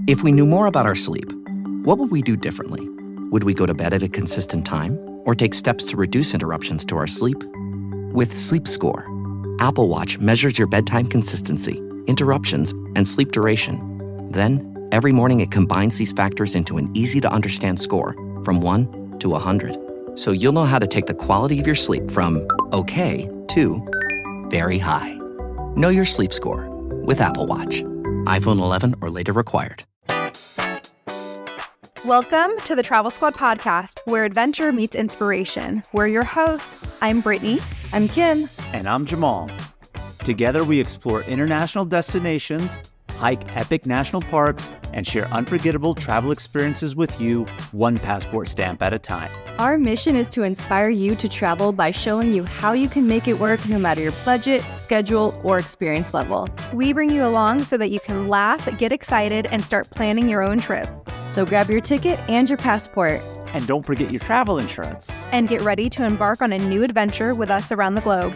If we knew more about our sleep, what would we do differently? Would we go to bed at a consistent time or take steps to reduce interruptions to our sleep? With Sleep Score, Apple Watch measures your bedtime consistency, interruptions, and sleep duration. Then, every morning it combines these factors into an easy-to-understand score from 1 to 100. So you'll know how to take the quality of your sleep from okay to very high. Know your sleep score with Apple Watch. iPhone 11 or later required. Welcome to the Travel Squad podcast, where adventure meets inspiration. We're your hosts. I'm Brittany. I'm Kim. And I'm Jamal. Together we explore international destinations, hike epic national parks, and share unforgettable travel experiences with you, one passport stamp at a time. Our mission is to inspire you to travel by showing you how you can make it work no matter your budget, schedule, or experience level. We bring you along so that you can laugh, get excited, and start planning your own trip. So grab your ticket and your passport. And don't forget your travel insurance. And get ready to embark on a new adventure with us around the globe.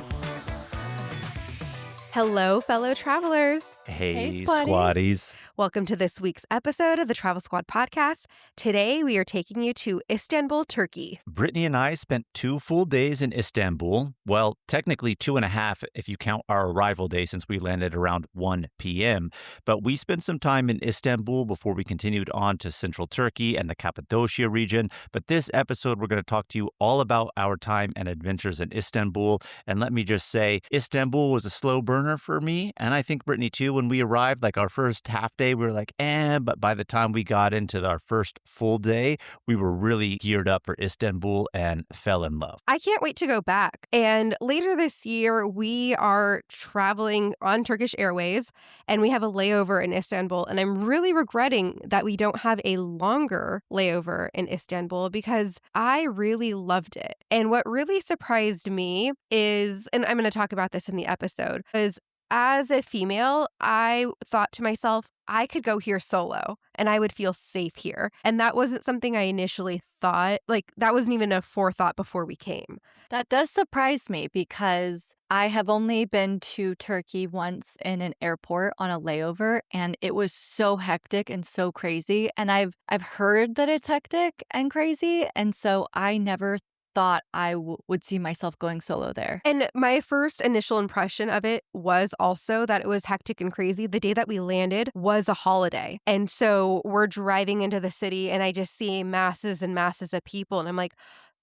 Hello, fellow travelers. Hey, Squaddies. squaddies. Welcome to this week's episode of the Travel Squad podcast. Today, we are taking you to Istanbul, Turkey. Brittany and I spent 2 full days in Istanbul. Well, technically 2.5 if you count our arrival day since we landed around 1 p.m. But we spent some time in Istanbul before we continued on to central Turkey and the Cappadocia region. But this episode, we're going to talk to you all about our time and adventures in Istanbul. And let me just say, Istanbul was a slow burner for me, and I think Brittany too. When we arrived, like our first half day, we were like, but by the time we got into our first full day, we were really geared up for Istanbul and fell in love. I can't wait to go back. And later this year, we are traveling on Turkish Airways, and we have a layover in Istanbul. And I'm really regretting that we don't have a longer layover in Istanbul because I really loved it. And what really surprised me is, and I'm going to talk about this in the episode, is as a female, I thought to myself, I could go here solo and I would feel safe here. And that wasn't something I initially thought. Like, that wasn't even a forethought before we came. That does surprise me because I have only been to Turkey once in an airport on a layover, and it was so hectic and so crazy. And I've heard that it's hectic and crazy, and so I never thought I would see myself going solo there. And my first initial impression of it was also that it was hectic and crazy. The day that we landed was a holiday. And so we're driving into the city and I just see masses and masses of people. And I'm like,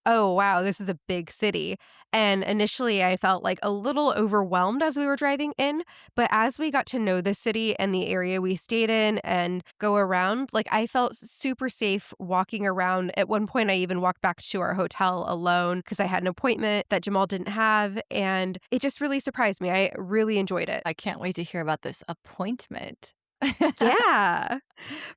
oh, wow, this is a big city. And initially I felt like a little overwhelmed as we were driving in. But as we got to know the city and the area we stayed in and go around, like I felt super safe walking around. At one point, I even walked back to our hotel alone because I had an appointment that Jamal didn't have. And it just really surprised me. I really enjoyed it. I can't wait to hear about this appointment. Yeah.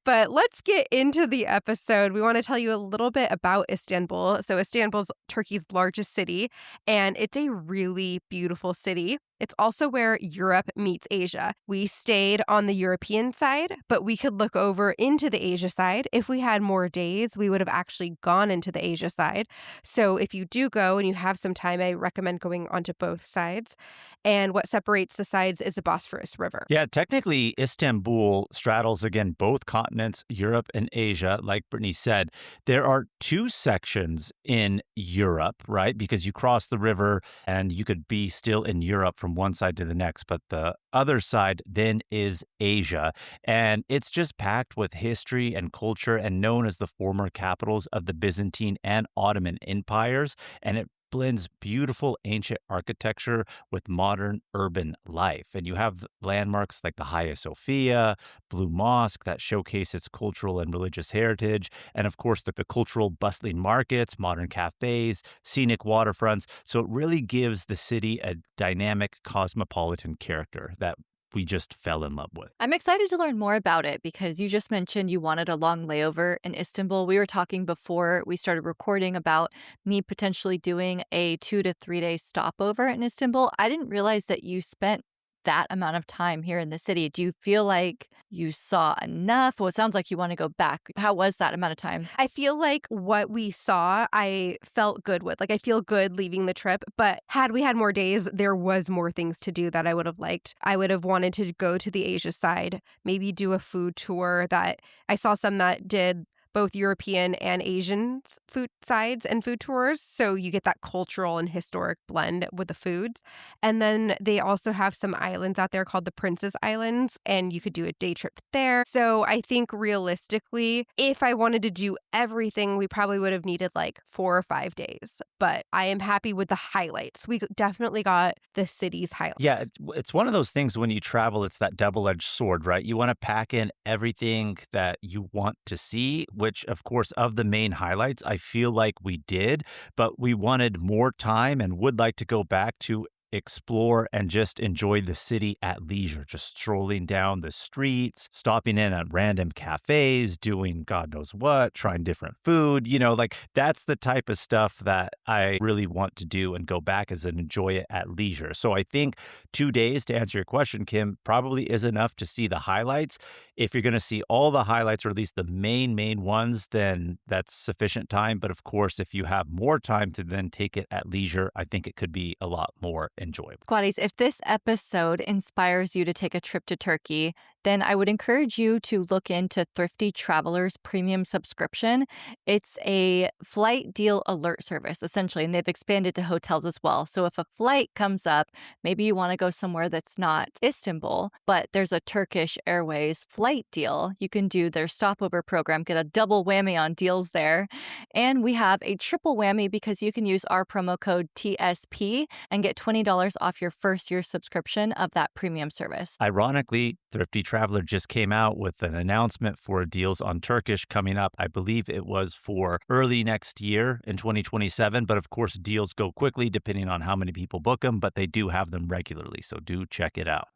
But let's get into the episode. We want to tell you a little bit about Istanbul. So Istanbul's Turkey's largest city, and it's a really beautiful city. It's also where Europe meets Asia. We stayed on the European side, but we could look over into the Asia side. If we had more days, we would have actually gone into the Asia side. So if you do go and you have some time, I recommend going onto both sides. And what separates the sides is the Bosphorus River. Yeah, technically, Istanbul straddles, again, both continents, Europe and Asia. Like Brittany said, there are 2 sections in Europe, right? Because you cross the river and you could be still in Europe from one side to the next. But the other side then is Asia. And it's just packed with history and culture and known as the former capitals of the Byzantine and Ottoman empires. And it blends beautiful ancient architecture with modern urban life. And you have landmarks like the Hagia Sophia, Blue Mosque that showcase its cultural and religious heritage. And of course, the cultural bustling markets, modern cafes, scenic waterfronts. So it really gives the city a dynamic cosmopolitan character that we just fell in love with. I'm excited to learn more about it because you just mentioned you wanted a long layover in Istanbul. We were talking before we started recording about me potentially doing a 2 to 3 day stopover in Istanbul. I didn't realize that you spent that amount of time here in the city. Do you feel like you saw enough? Well, it sounds like you want to go back. How was that amount of time? I feel like what we saw, I felt good with. Like, I feel good leaving the trip, but had we had more days, there was more things to do that I would have liked. I would have wanted to go to the Asia side, maybe do a food tour. That I saw some that did both European and Asian food sides and food tours. So you get that cultural and historic blend with the foods. And then they also have some islands out there called the Princess Islands, and you could do a day trip there. So I think realistically, if I wanted to do everything, we probably would have needed like 4 or 5 days. But I am happy with the highlights. We definitely got the city's highlights. Yeah, it's one of those things when you travel, it's that double-edged sword, right? You want to pack in everything that you want to see, which, of course, of the main highlights, I feel like we did, but we wanted more time and would like to go back to explore and just enjoy the city at leisure, just strolling down the streets, stopping in at random cafes, doing God knows what, trying different food. Like that's the type of stuff that I really want to do and go back as and enjoy it at leisure. So I think 2 days, to answer your question, Kim, probably is enough to see the highlights. If you're going to see all the highlights, or at least the main ones, then that's sufficient time. But of course, if you have more time to then take it at leisure, I think it could be a lot more enjoyable. Squatties, if this episode inspires you to take a trip to Turkey, then I would encourage you to look into Thrifty Traveler's premium subscription. It's a flight deal alert service, essentially, and they've expanded to hotels as well. So if a flight comes up, maybe you want to go somewhere that's not Istanbul, but there's a Turkish Airways flight deal, you can do their stopover program, get a double whammy on deals there. And we have a triple whammy because you can use our promo code TSP and get $20 off your first year subscription of that premium service. Ironically, Thrifty Traveler just came out with an announcement for deals on Turkish coming up. I believe it was for early next year in 2027. But of course, deals go quickly depending on how many people book them, but they do have them regularly. So do check it out.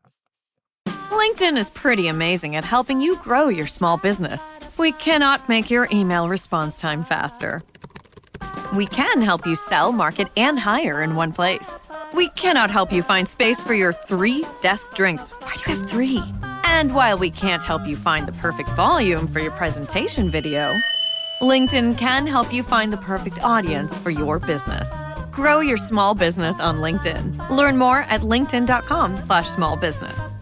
LinkedIn is pretty amazing at helping you grow your small business. We cannot make your email response time faster. We can help you sell, market, and hire in one place. We cannot help you find space for your 3 desk drinks. Why do you have 3? And while we can't help you find the perfect volume for your presentation video, LinkedIn can help you find the perfect audience for your business. Grow your small business on LinkedIn. Learn more at linkedin.com/smallbusiness.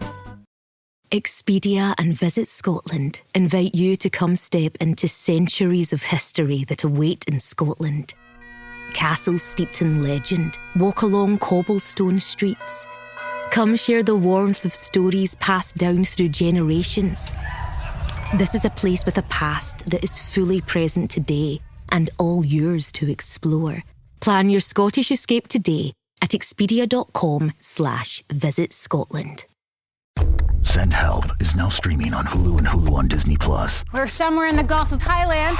Expedia and Visit Scotland invite you to come step into centuries of history that await in Scotland. Castles steeped in legend walk along cobblestone streets. Come share the warmth of stories passed down through generations. This is a place with a past that is fully present today and all yours to explore. Plan your Scottish escape today at expedia.com/Visit Scotland. Send Help is now streaming on Hulu and Hulu on Disney+. We're somewhere in the Gulf of Thailand.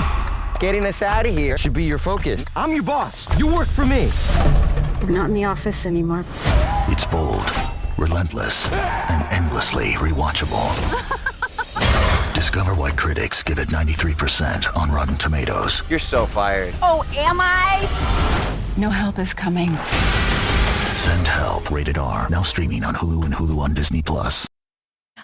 Getting us out of here should be your focus. I'm your boss. You work for me. We're not in the office anymore. It's bold, relentless, and endlessly rewatchable. Discover why critics give it 93% on Rotten Tomatoes. You're so fired. Oh, am I? No help is coming. Send Help, rated R, now streaming on Hulu and Hulu on Disney+.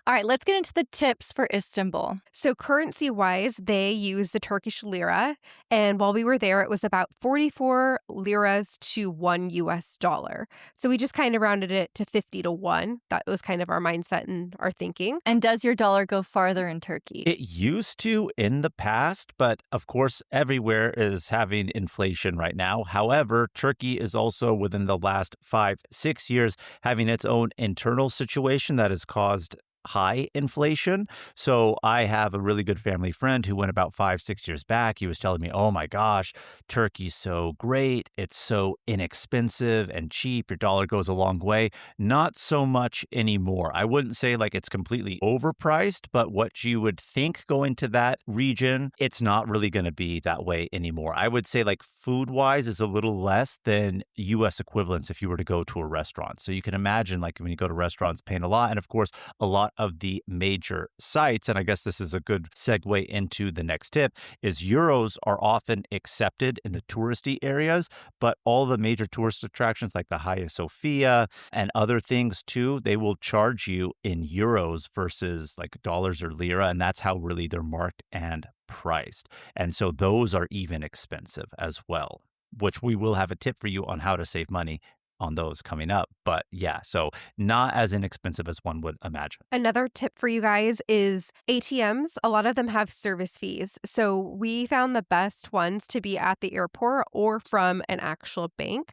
All right, let's get into the tips for Istanbul. So currency-wise, they use the Turkish lira. And while we were there, it was about 44 liras to $1. So we just kind of rounded it to 50 to 1. That was kind of our mindset and our thinking. And does your dollar go farther in Turkey? It used to in the past, but of course, everywhere is having inflation right now. However, Turkey is also within the last 5-6 years having its own internal situation that has caused high inflation. So I have a really good family friend who went about 5-6 years back. He was telling me, oh my gosh, Turkey's so great. It's so inexpensive and cheap. Your dollar goes a long way. Not so much anymore. I wouldn't say like it's completely overpriced, but what you would think going to that region, it's not really going to be that way anymore. I would say like food-wise is a little less than U.S. equivalents if you were to go to a restaurant. So you can imagine like when you go to restaurants paying a lot, and of course, a lot lot of the major sites, and I guess this is a good segue into the next tip, is euros are often accepted in the touristy areas, but all the major tourist attractions like the Hagia Sophia and other things too, they will charge you in euros versus like dollars or lira, and that's how really they're marked and priced. And so those are even expensive as well, which we will have a tip for you on how to save money on those coming up. But yeah, so not as inexpensive as one would imagine. Another tip for you guys is ATMs. A lot of them have service fees. So we found the best ones to be at the airport or from an actual bank.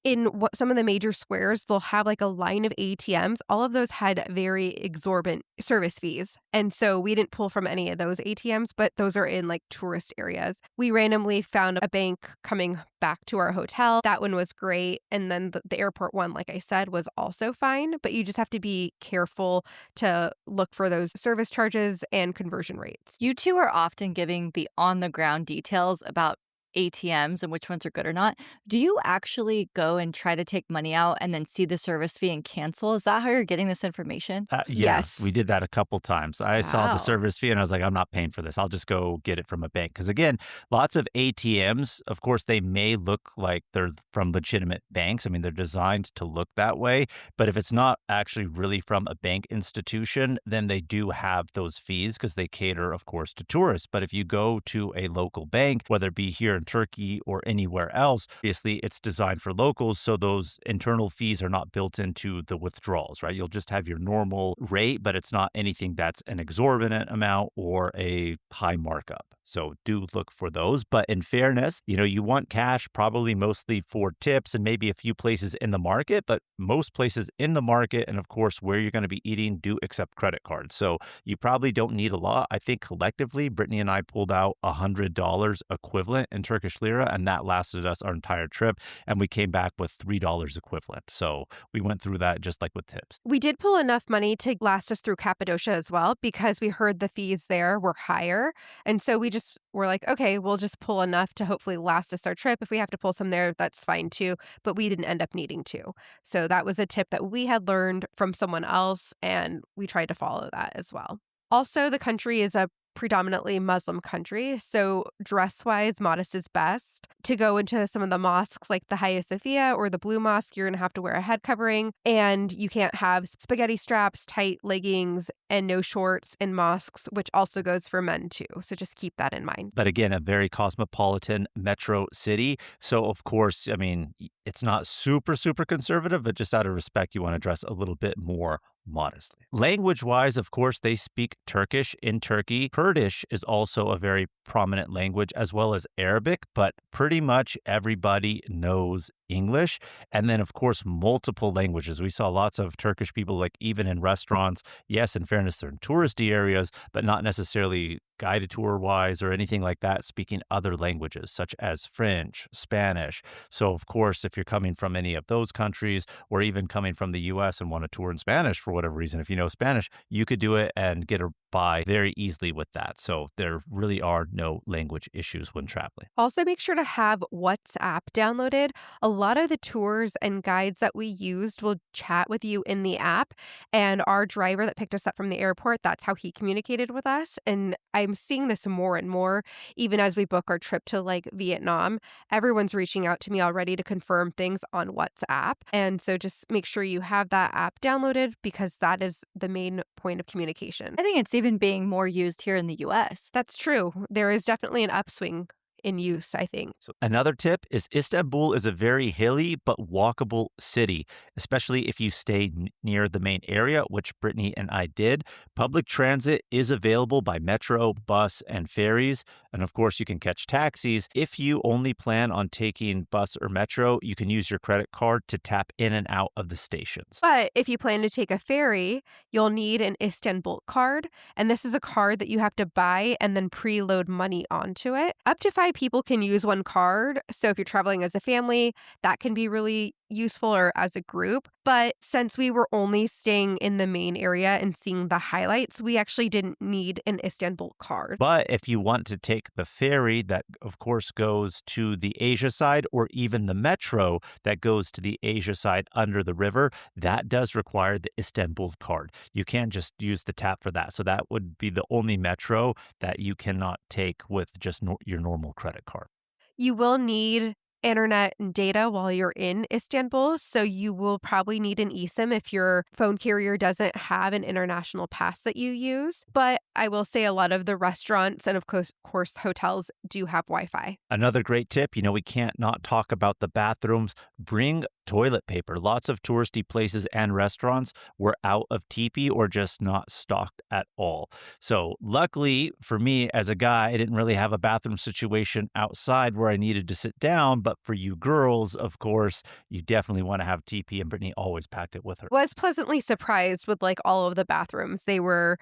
In some of the major squares, they'll have like a line of ATMs. All of those had very exorbitant service fees. And so we didn't pull from any of those ATMs, but those are in like tourist areas. We randomly found a bank coming back to our hotel. That one was great. And then the airport one, like I said, was also fine. But you just have to be careful to look for those service charges and conversion rates. You two are often giving the on-the-ground details about ATMs and which ones are good or not. Do you actually go and try to take money out and then see the service fee and cancel? Is that how you're getting this information? Yes. We did that a couple times. I saw the Wow. service fee and I was like, I'm not paying for this. I'll just go get it from a bank. Because again, lots of ATMs, of course, they may look like they're from legitimate banks. I mean, they're designed to look that way. But if it's not actually really from a bank institution, then they do have those fees because they cater, of course, to tourists. But if you go to a local bank, whether it be here in Turkey or anywhere else, obviously it's designed for locals, so those internal fees are not built into the withdrawals, right? You'll just have your normal rate, but it's not anything that's an exorbitant amount or a high markup. So do look for those. But in fairness, you want cash probably mostly for tips and maybe a few places in the market, but most places in the market and of course where you're going to be eating do accept credit cards. So you probably don't need a lot. I think collectively, Brittany and I pulled out $100 equivalent in Turkish lira, and that lasted us our entire trip. And we came back with $3 equivalent. So we went through that just like with tips. We did pull enough money to last us through Cappadocia as well because we heard the fees there were higher. And so we just were like, okay, we'll just pull enough to hopefully last us our trip. If we have to pull some there, that's fine too. But we didn't end up needing to. So that was a tip that we had learned from someone else, and we tried to follow that as well. Also, the country is a predominantly Muslim country, so dress-wise, modest is best. To go into some of the mosques like the Hagia Sophia or the Blue Mosque, you're going to have to wear a head covering, and you can't have spaghetti straps, tight leggings, and no shorts in mosques, which also goes for men too. So just keep that in mind. But again, a very cosmopolitan metro city. So of course, I mean, it's not super conservative, but just out of respect, you want to dress a little bit more modestly. Language-wise, of course, they speak Turkish in Turkey. Kurdish is also a very prominent language, as well as Arabic, but pretty much everybody knows English. And then, of course, multiple languages. We saw lots of Turkish people, like even in restaurants. Yes, in fairness, they're in touristy areas, but not necessarily guided tour wise or anything like that, speaking other languages such as French, Spanish. So, of course, if you're coming from any of those countries or even coming from the US and want to tour in Spanish for whatever reason, if you know Spanish, you could do it and get by very easily with that. So there really are no language issues when traveling. Also, make sure to have WhatsApp downloaded. A lot of the tours and guides that we used will chat with you in the app. And our driver that picked us up from the airport, that's how he communicated with us. And I'm seeing this more and more, even as we book our trip to like Vietnam. Everyone's reaching out to me already to confirm things on WhatsApp. And so just make sure you have that app downloaded because that is the main point of communication. I think it's even being more used here in the US. That's true. There is definitely an upswing in use, I think. So another tip is Istanbul is a very hilly but walkable city, especially if you stay near the main area, which Brittany and I did. Public transit is available by metro, bus, and ferries. And of course, you can catch taxis. If you only plan on taking bus or metro, you can use your credit card to tap in and out of the stations. But if you plan to take a ferry, you'll need an Istanbul card. And this is a card that you have to buy and then preload money onto it. Up to 5 people can use one card. So if you're traveling as a family, that can be really useful or as a group. But since we were only staying in the main area and seeing the highlights, we actually didn't need an Istanbul card. But if you want to take the ferry that, of course, goes to the Asia side, or even the metro that goes to the Asia side under the river, that does require the Istanbul card. You can't just use the tap for that. So that would be the only metro that you cannot take with just your normal credit card. You will need internet and data while you're in Istanbul, so you will probably need an eSIM if your phone carrier doesn't have an international pass that you use. But I will say a lot of the restaurants and of course hotels do have Wi-Fi. Another great tip, we can't not talk about the bathrooms. Bring toilet paper. Lots of touristy places and restaurants were out of teepee or just not stocked at all. So luckily for me as a guy, I didn't really have a bathroom situation outside where I needed to sit down. But for you girls, of course, you definitely want to have teepee, and Brittany always packed it with her. Was pleasantly surprised with all of the bathrooms. They were,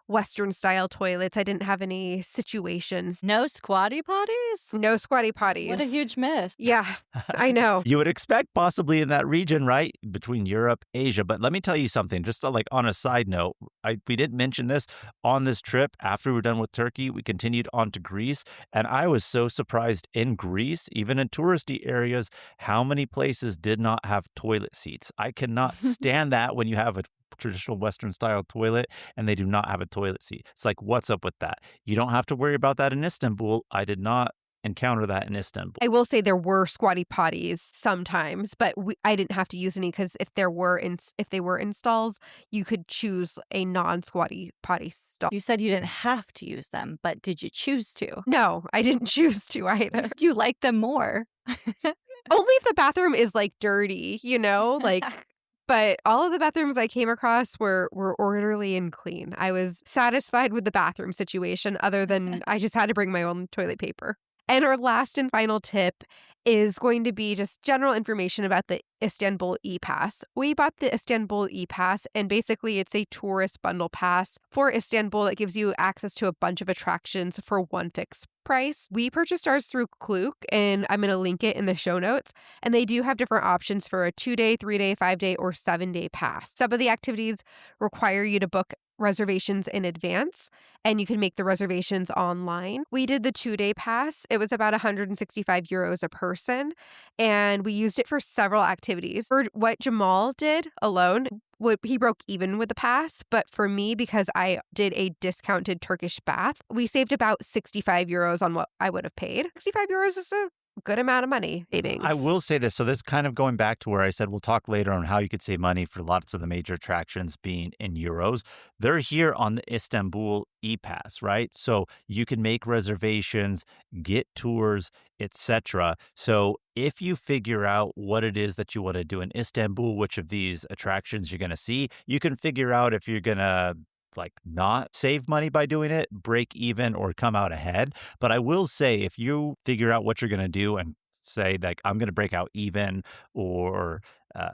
Western style toilets. I didn't have any situations. No squatty potties? No squatty potties. What a huge miss. Yeah, I know. You would expect possibly in that region, right? Between Europe, Asia. But let me tell you something, just on a side note, we didn't mention this on this trip. After we were done with Turkey, we continued on to Greece. And I was so surprised in Greece, even in touristy areas, how many places did not have toilet seats. I cannot stand that when you have a traditional Western style toilet and they do not have a toilet seat. It's like, what's up with that? You don't have to worry about that in Istanbul. I did not encounter that in Istanbul. I will say there were squatty potties sometimes, but I didn't have to use any because if they were in stalls, you could choose a non-squatty potty stall. You said you didn't have to use them, but did you choose to? No, I didn't choose to either. You like them more. Only if the bathroom is dirty, But all of the bathrooms I came across were orderly and clean. I was satisfied with the bathroom situation, other than I just had to bring my own toilet paper. And our last and final tip is going to be just general information about the Istanbul E-Pass. We bought the Istanbul E-Pass, and basically it's a tourist bundle pass for Istanbul that gives you access to a bunch of attractions for one fixed price. We purchased ours through Klook, and I'm going to link it in the show notes. And they do have different options for a 2-day, 3-day, 5-day, or 7-day pass. Some of the activities require you to book reservations in advance, and you can make the reservations online. We did the 2-day pass. It was about 165 euros a person, and we used it for several activities. For what Jamal did alone, he broke even with the pass, but for me, because I did a discounted Turkish bath, we saved about 65 euros on what I would have paid. 65 euros is a good amount of money savings. I will say this. So this kind of going back to where I said we'll talk later on how you could save money for lots of the major attractions being in euros. They're here on the Istanbul E-Pass, right? So you can make reservations, get tours, etc. So if you figure out what it is that you want to do in Istanbul, which of these attractions you're going to see, you can figure out if you're going to not save money by doing it, break even, or come out ahead. But I will say, if you figure out what you're going to do and say I'm going to break out even or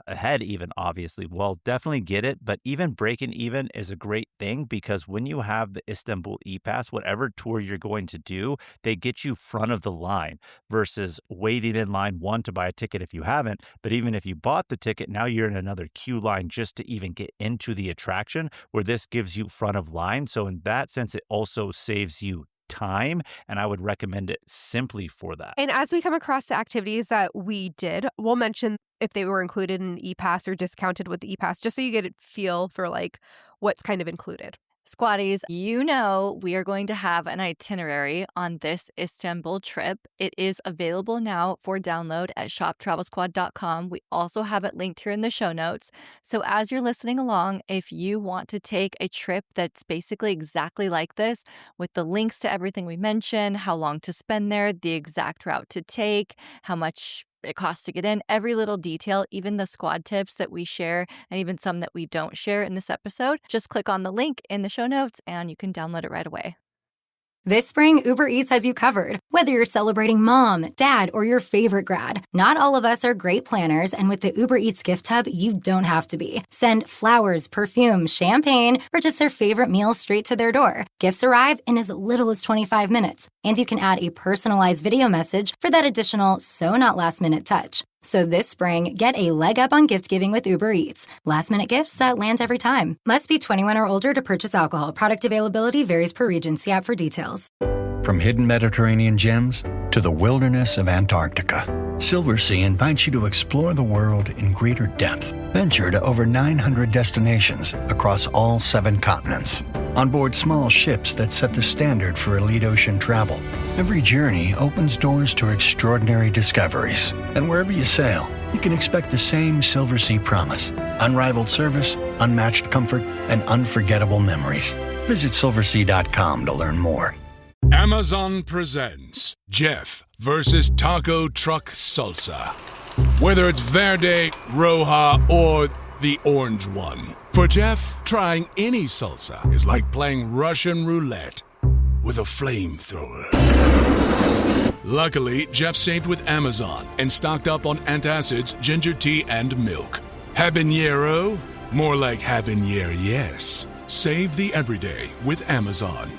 ahead even, obviously, well, definitely get it. But even breaking even is a great thing, because when you have the Istanbul E-Pass, whatever tour you're going to do, they get you front of the line versus waiting in line, one, to buy a ticket if you haven't. But even if you bought the ticket, now you're in another queue line just to even get into the attraction, where this gives you front of line. So in that sense, it also saves you time, and I would recommend it simply for that. And as we come across the activities that we did, we'll mention if they were included in the E-Pass or discounted with the E-Pass, just so you get a feel for what's kind of included. Squatties, we are going to have an itinerary on this Istanbul trip. It is available now for download at shoptravelsquad.com. We also have it linked here in the show notes. So as you're listening along, if you want to take a trip that's basically exactly like this, with the links to everything we mentioned, how long to spend there, the exact route to take, how much it costs to get in, every little detail, even the squad tips that we share and even some that we don't share in this episode, just click on the link in the show notes and you can download it right away. This spring, Uber Eats has you covered. Whether you're celebrating mom, dad, or your favorite grad, not all of us are great planners, and with the Uber Eats gift hub, you don't have to be. Send flowers, perfume, champagne, or just their favorite meal straight to their door. Gifts arrive in as little as 25 minutes, and you can add a personalized video message for that additional so not last minute touch. So this spring, get a leg up on gift giving with Uber Eats. Last-minute gifts that land every time. Must be 21 or older to purchase alcohol. Product availability varies per region. See app for details. From hidden Mediterranean gems to the wilderness of Antarctica, Silversea invites you to explore the world in greater depth. Venture to over 900 destinations across all 7 continents. On board small ships that set the standard for elite ocean travel. Every journey opens doors to extraordinary discoveries. And wherever you sail, you can expect the same Silversea promise. Unrivaled service, unmatched comfort, and unforgettable memories. Visit silversea.com to learn more. Amazon presents Jeff versus Taco Truck Salsa. Whether it's Verde, Roja, or the orange one. For Jeff, trying any salsa is like playing Russian roulette with a flamethrower. Luckily, Jeff saved with Amazon and stocked up on antacids, ginger tea, and milk. Habanero? More like habanero, yes. Save the everyday with Amazon.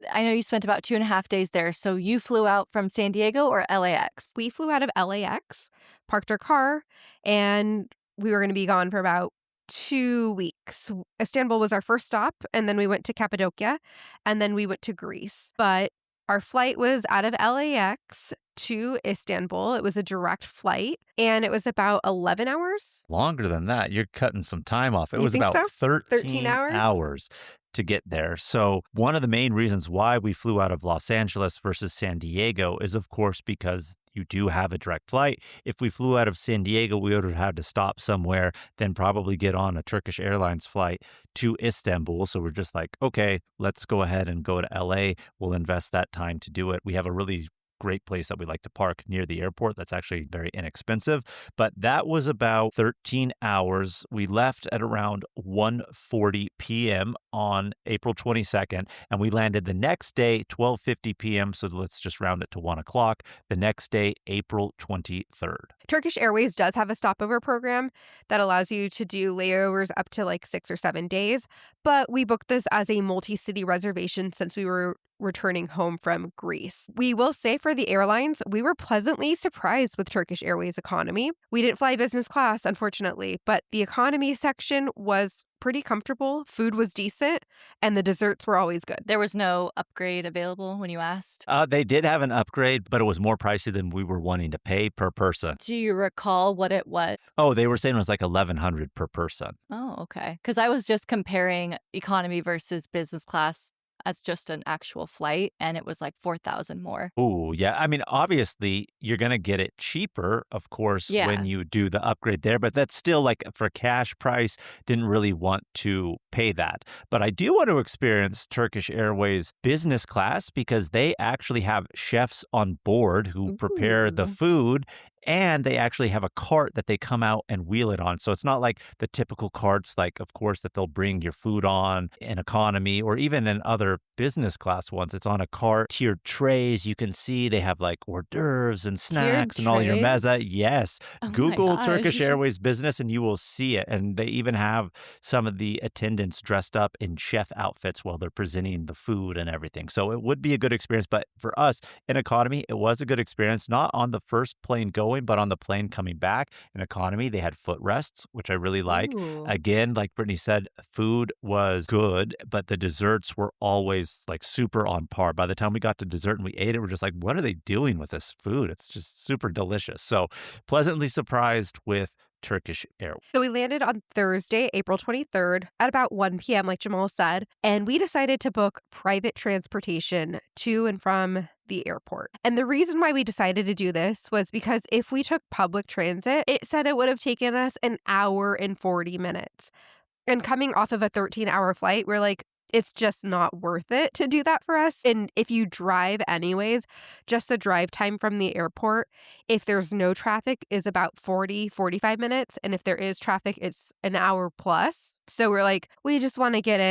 I know you spent about 2.5 days there. So you flew out from San Diego or LAX? We flew out of LAX, parked our car, and we were going to be gone for about 2 weeks. Istanbul was our first stop, and then we went to Cappadocia, and then we went to Greece. But our flight was out of LAX to Istanbul. It was a direct flight, and it was about 11 hours. Longer than that. You're cutting some time off. It You was think about so? 13 hours to get there. So one of the main reasons why we flew out of Los Angeles versus San Diego is, of course, because you do have a direct flight. If we flew out of San Diego, we would have had to stop somewhere, then probably get on a Turkish Airlines flight to Istanbul. So we're just like, okay, let's go ahead and go to LA. We'll invest that time to do it. We have a really great place that we like to park near the airport. That's actually very inexpensive. But that was about 13 hours. We left at around 1:40 p.m. on April 22nd, and we landed the next day, 12:50 p.m. So let's just round it to 1 o'clock. The next day, April 23rd. Turkish Airways does have a stopover program that allows you to do layovers up to like 6 or 7 days. But we booked this as a multi-city reservation since we were returning home from Greece. We will say for the airlines, we were pleasantly surprised with Turkish Airways economy. We didn't fly business class, unfortunately, but the economy section was pretty comfortable. Food was decent, and the desserts were always good. There was no upgrade available when you asked? They did have an upgrade, but it was more pricey than we were wanting to pay per person. Do you recall what it was? Oh, they were saying it was like $1,100 per person. Oh, okay. Because I was just comparing economy versus business class as just an actual flight, and it was like 4,000 more. Oh, yeah. I mean, obviously, you're going to get it cheaper, of course, when you do the upgrade there. But that's still like for cash price, didn't really want to pay that. But I do want to experience Turkish Airways business class because they actually have chefs on board who prepare the food. And they actually have a cart that they come out and wheel it on. So it's not like the typical carts, like, of course, that they'll bring your food on in economy or even in other business class ones. It's on a cart, tiered trays. You can see they have like hors d'oeuvres and snacks and all your mezza. Yes. Oh Google Turkish Airways business and you will see it. And they even have some of the attendants dressed up in chef outfits while they're presenting the food and everything. So it would be a good experience. But for us in economy, it was a good experience, not on the first plane going, but on the plane coming back. In economy, they had footrests, which I really like. Ooh. Again, like Brittany said, food was good, but the desserts were always like super on par. By the time we got to dessert and we ate it, we're just like, what are they doing with this food? It's just super delicious. So pleasantly surprised with Turkish Airways. So we landed on Thursday, April 23rd at about 1 p.m., like Jamal said, and we decided to book private transportation to and from the airport. And the reason why we decided to do this was because if we took public transit, it said it would have taken us an hour and 40 minutes. And coming off of a 13-hour flight, we're like, it's just not worth it to do that for us. And if you drive anyways, just the drive time from the airport, if there's no traffic, is about 45 minutes. And if there is traffic, it's an hour plus. So we're like, we just want to get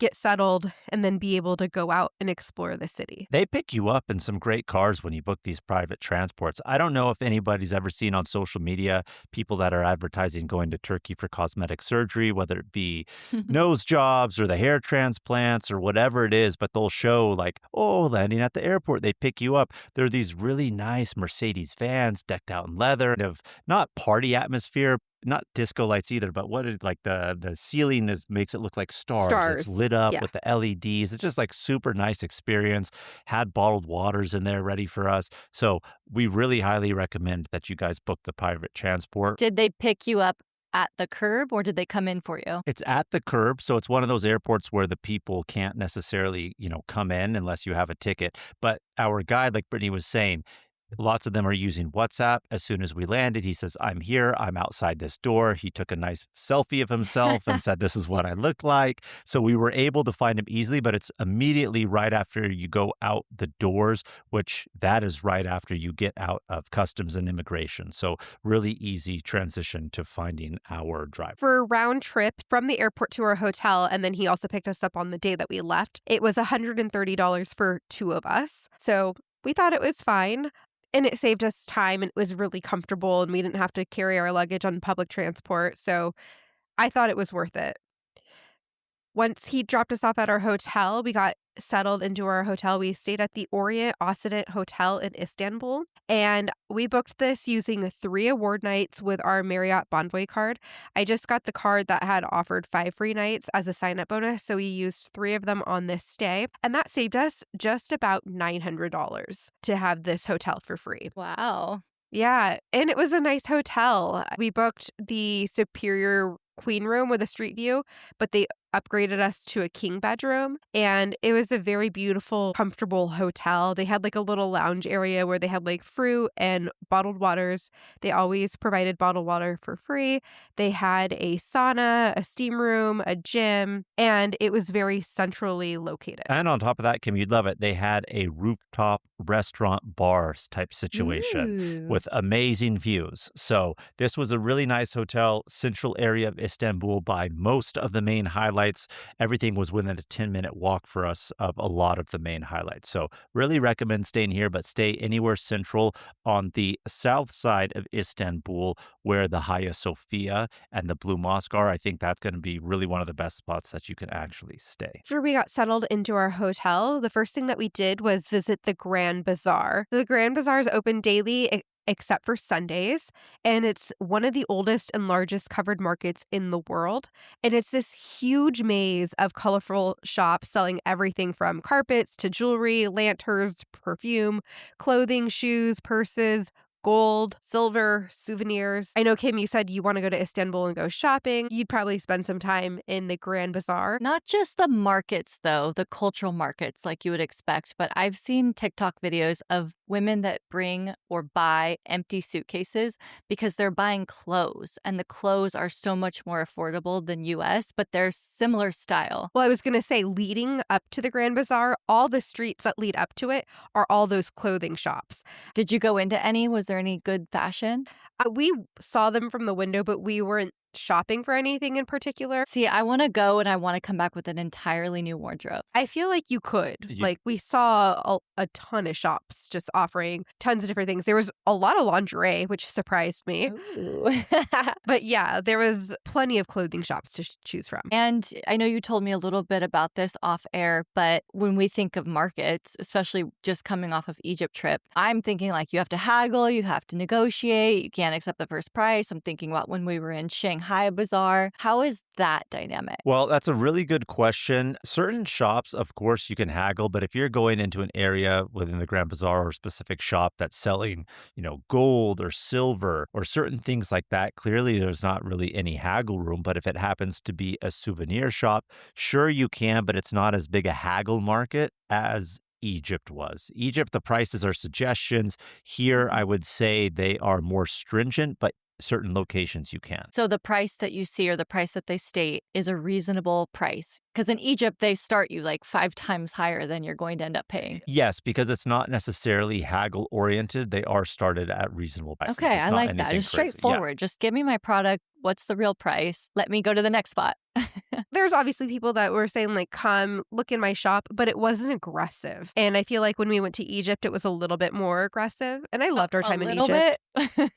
get settled, and then be able to go out and explore the city. They pick you up in some great cars when you book these private transports. I don't know if anybody's ever seen on social media people that are advertising going to Turkey for cosmetic surgery, whether it be nose jobs or the hair transplants or whatever it is, but they'll show like, oh, landing at the airport, they pick you up. There are these really nice Mercedes vans decked out in leather of not party atmosphere, not disco lights either, but what it like the ceiling makes it look like stars. It's lit up with the LEDs. It's just like super nice experience. Had bottled waters in there ready for us. So we really highly recommend that you guys book the private transport. Did they pick you up at the curb or did they come in for you? It's at the curb. So it's one of those airports where the people can't necessarily, come in unless you have a ticket. But our guide, like Brittany was saying, lots of them are using WhatsApp. As soon as we landed, he says, I'm here. I'm outside this door. He took a nice selfie of himself and said, this is what I look like. So we were able to find him easily, but it's immediately right after you go out the doors, which that is right after you get out of customs and immigration. So really easy transition to finding our driver. For a round trip from the airport to our hotel, and then he also picked us up on the day that we left, it was $130 for two of us. So we thought it was fine. And it saved us time, and it was really comfortable, and we didn't have to carry our luggage on public transport. So I thought it was worth it. Once he dropped us off at our hotel, we got settled into our hotel. We stayed at the Orient Occident Hotel in Istanbul, and we booked this using 3 award nights with our Marriott Bonvoy card. I just got the card that had offered 5 free nights as a sign-up bonus, so we used 3 of them on this stay, and that saved us just about $900 to have this hotel for free. Wow. Yeah, and it was a nice hotel. We booked the superior queen room with a street view, but they upgraded us to a king bedroom, and it was a very beautiful, comfortable hotel. They had like a little lounge area where they had like fruit and bottled waters. They always provided bottled water for free. They had a sauna, a steam room, a gym, and it was very centrally located. And on top of that, Kim, you'd love it. They had a rooftop restaurant bars type situation with amazing views. So this was a really nice hotel, central area of Istanbul by most of the main highlights. Everything was within a 10-minute walk for us of a lot of the main highlights. So really recommend staying here, but stay anywhere central on the south side of Istanbul where the Hagia Sophia and the Blue Mosque are. I think that's going to be really one of the best spots that you can actually stay. After we got settled into our hotel, the first thing that we did was visit the Grand Bazaar. The Grand Bazaar is open daily except for Sundays, and it's one of the oldest and largest covered markets in the world. And it's this huge maze of colorful shops selling everything from carpets to jewelry, lanterns, perfume, clothing, shoes, purses, gold, silver, souvenirs. I know, Kim, you said you want to go to Istanbul and go shopping. You'd probably spend some time in the Grand Bazaar. Not just the markets, though, the cultural markets like you would expect, but I've seen TikTok videos of women that bring or buy empty suitcases because they're buying clothes, and the clothes are so much more affordable than US, but they're similar style. Well, I was going to say, leading up to the Grand Bazaar, all the streets that lead up to it are all those clothing shops. Did you go into any? Was there any good fashion? We saw them from the window, but we weren't shopping for anything in particular. See, I want to go and I want to come back with an entirely new wardrobe. I feel like you could. Like, we saw a ton of shops just offering tons of different things. There was a lot of lingerie, which surprised me. But yeah, there was plenty of clothing shops to choose from. And I know you told me a little bit about this off air, but when we think of markets, especially just coming off of Egypt trip, I'm thinking like you have to haggle, you have to negotiate, you can't accept the first price. I'm thinking about when we were in Hagia Bazaar. How is that dynamic? Well, that's a really good question. Certain shops, of course, you can haggle, but if you're going into an area within the Grand Bazaar or a specific shop that's selling, gold or silver or certain things like that, clearly there's not really any haggle room. But if it happens to be a souvenir shop, sure you can, but it's not as big a haggle market as Egypt was. Egypt, the prices are suggestions. Here, I would say they are more stringent, but certain locations you can. So the price that you see or the price that they state is a reasonable price? Because in Egypt, they start you like 5 times higher than you're going to end up paying. Yes, because it's not necessarily haggle oriented. They are started at reasonable prices. Okay, I like that. It's straightforward. Yeah. Just give me my product. What's the real price? Let me go to the next spot. There's obviously people that were saying, like, come look in my shop, but it wasn't aggressive. And I feel like when we went to Egypt, it was a little bit more aggressive. And I loved our time in Egypt.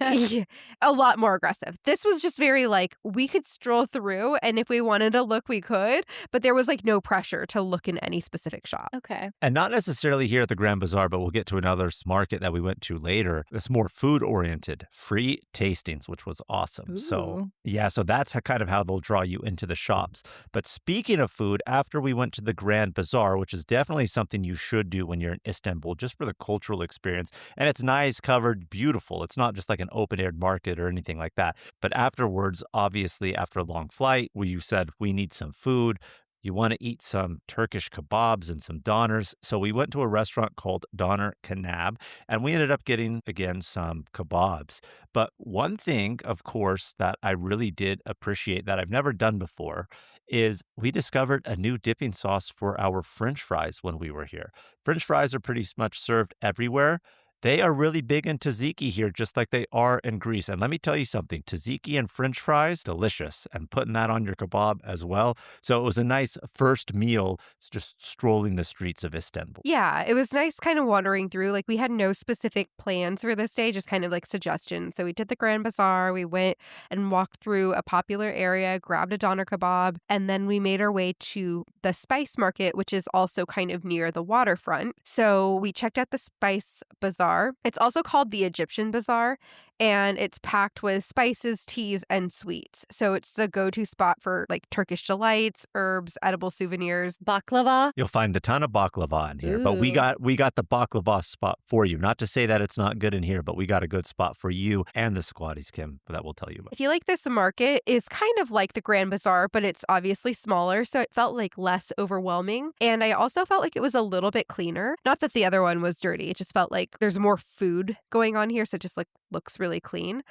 Yeah, a lot more aggressive. This was just very like, we could stroll through, and if we wanted to look, we could, but there was like no pressure to look in any specific shop. Okay. And not necessarily here at the Grand Bazaar, but we'll get to another market that we went to later. It's more food oriented, free tastings, which was awesome. Ooh. So that's kind of how they'll draw you into the shops. But speaking of food, after we went to the Grand Bazaar, which is definitely something you should do when you're in Istanbul, just for the cultural experience. And it's nice, covered, beautiful. It's not just like an open-air market or anything like that. But afterwards, obviously, after a long flight, where you said, we need some food, you want to eat some Turkish kebabs and some doners. So we went to a restaurant called Doner Kanab, and we ended up getting, again, some kebabs. But one thing, of course, that I really did appreciate that I've never done before is we discovered a new dipping sauce for our French fries when we were here. French fries are pretty much served everywhere. They are really big in tzatziki here, just like they are in Greece. And let me tell you something, tzatziki and French fries, delicious. And putting that on your kebab as well. So it was a nice first meal, just strolling the streets of Istanbul. Yeah, it was nice kind of wandering through. Like, we had no specific plans for this day, just kind of like suggestions. So we did the Grand Bazaar. We went and walked through a popular area, grabbed a doner kebab, and then we made our way to the spice market, which is also kind of near the waterfront. So we checked out the spice bazaar. It's also called the Egyptian Bazaar, and it's packed with spices, teas, and sweets. So it's the go-to spot for like Turkish delights, herbs, edible souvenirs. Baklava? You'll find a ton of baklava in here, Ooh. but we got the baklava spot for you. Not to say that it's not good in here, but we got a good spot for you and the squatties, Kim, that we'll tell you about. I feel like this market is kind of like the Grand Bazaar, but it's obviously smaller, so it felt like less overwhelming. And I also felt like it was a little bit cleaner. Not that the other one was dirty. It just felt like there's more food going on here, so it just like looks really clean.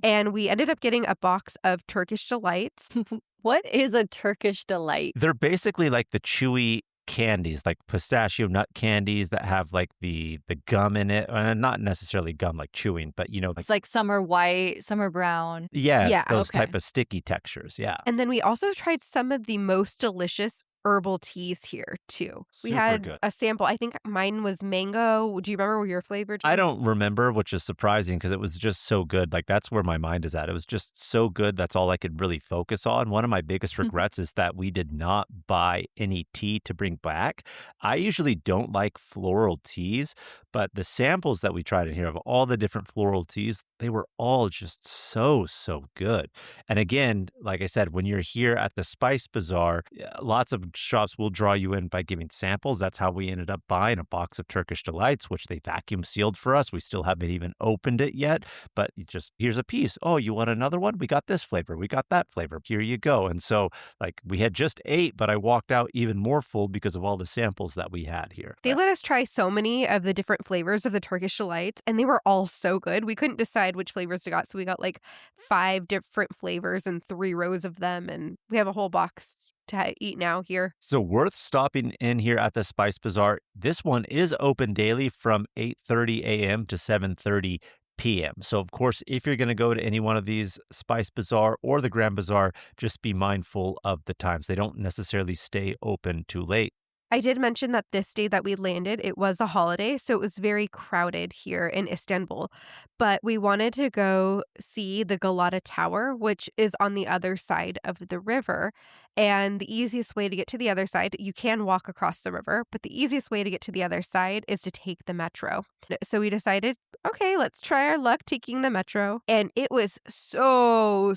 And we ended up getting a box of Turkish delights. What is a Turkish delight? They're basically like the chewy candies, like pistachio nut candies that have like the gum in it. Not necessarily gum like chewing, but you know, It's like some are white, some are brown. yes, Yeah, those okay. type of sticky textures. Yeah. And then we also tried some of the most delicious herbal teas here too. We Super had good. a sample. I think mine was mango. Do you remember your flavor? I don't remember, which is surprising because it was just so good. Like, that's where my mind is at. It was just so good. That's all I could really focus on. One of my biggest regrets is that we did not buy any tea to bring back. I usually don't like floral teas, but the samples that we tried in here of all the different floral teas, they were all just so good. And again, like I said, when you're here at the Spice Bazaar, lots of shops will draw you in by giving samples. That's how we ended up buying a box of Turkish Delights, which they vacuum sealed for us. We still haven't even opened it yet, but here's a piece. Oh, you want another one? We got this flavor. We got that flavor. Here you go. And so like we had just ate, but I walked out even more full because of all the samples that we had here. They let us try so many of the different flavors of the Turkish delights, and they were all so good. We couldn't decide which flavors to got, so we got like 5 different flavors and 3 rows of them, and we have a whole box to eat now here. So worth stopping in here at the Spice Bazaar. This one is open daily from 8:30 a.m. to 7:30 p.m. So, of course, if you're going to go to any one of these Spice Bazaar or the Grand Bazaar, just be mindful of the times. They don't necessarily stay open too late. I did mention that this day that we landed, it was a holiday, so it was very crowded here in Istanbul. But we wanted to go see the Galata Tower, which is on the other side of the river. And the easiest way to get to the other side, you can walk across the river, but the easiest way to get to the other side is to take the metro. So we decided, okay, let's try our luck taking the metro. And it was so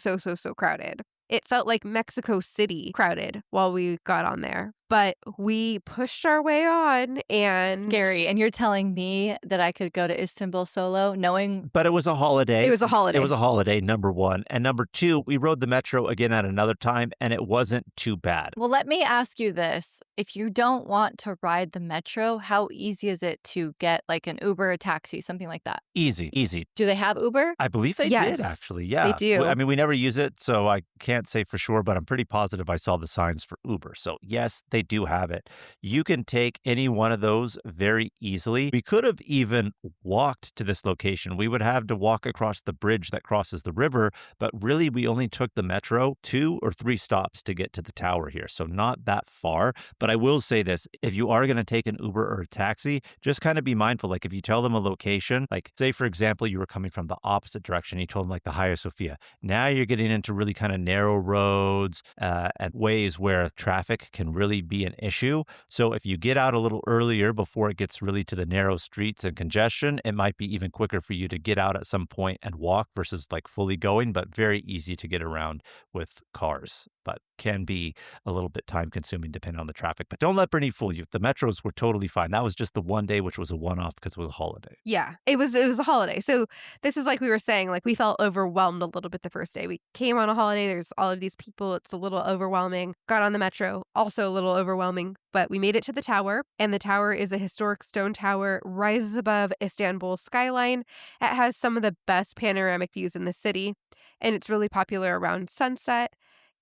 crowded. It felt like Mexico City crowded while we got on there. But we pushed our way on and... Scary. And you're telling me that I could go to Istanbul solo knowing... But it was a holiday. It was a holiday. It was a holiday, number one. And number two, we rode the metro again at another time, and it wasn't too bad. Well, let me ask you this. If you don't want to ride the metro, how easy is it to get like an Uber, a taxi, something like that? Easy. Do they have Uber? I believe they Yes, did, actually. Yeah. they do. I mean, we never use it, so I can't say for sure, but I'm pretty positive I saw the signs for Uber. So, yes, they they do have it. You can take any one of those very easily. We could have even walked to this location. We would have to walk across the bridge that crosses the river, but really we only took the metro 2 or 3 stops to get to the tower here. So not that far. But I will say this, if you are going to take an Uber or a taxi, just kind of be mindful. Like if you tell them a location, like say, for example, you were coming from the opposite direction, you told them like the Hagia Sophia. Now you're getting into really kind of narrow roads and ways where traffic can really be an issue. So if you get out a little earlier before it gets really to the narrow streets and congestion, it might be even quicker for you to get out at some point and walk versus like fully going, but very easy to get around with cars, but can be a little bit time consuming depending on the traffic. But don't let Brittany fool you. The metros were totally fine. That was just the one day, which was a one-off because it was a holiday. Yeah, it was a holiday. So this is like we were saying, like we felt overwhelmed a little bit the first day. We came on a holiday. There's all of these people. It's a little overwhelming. Got on the metro, also a little overwhelming, but we made it to the tower. And the tower is a historic stone tower, rises above Istanbul's skyline. It has some of the best panoramic views in the city. And it's really popular around sunset,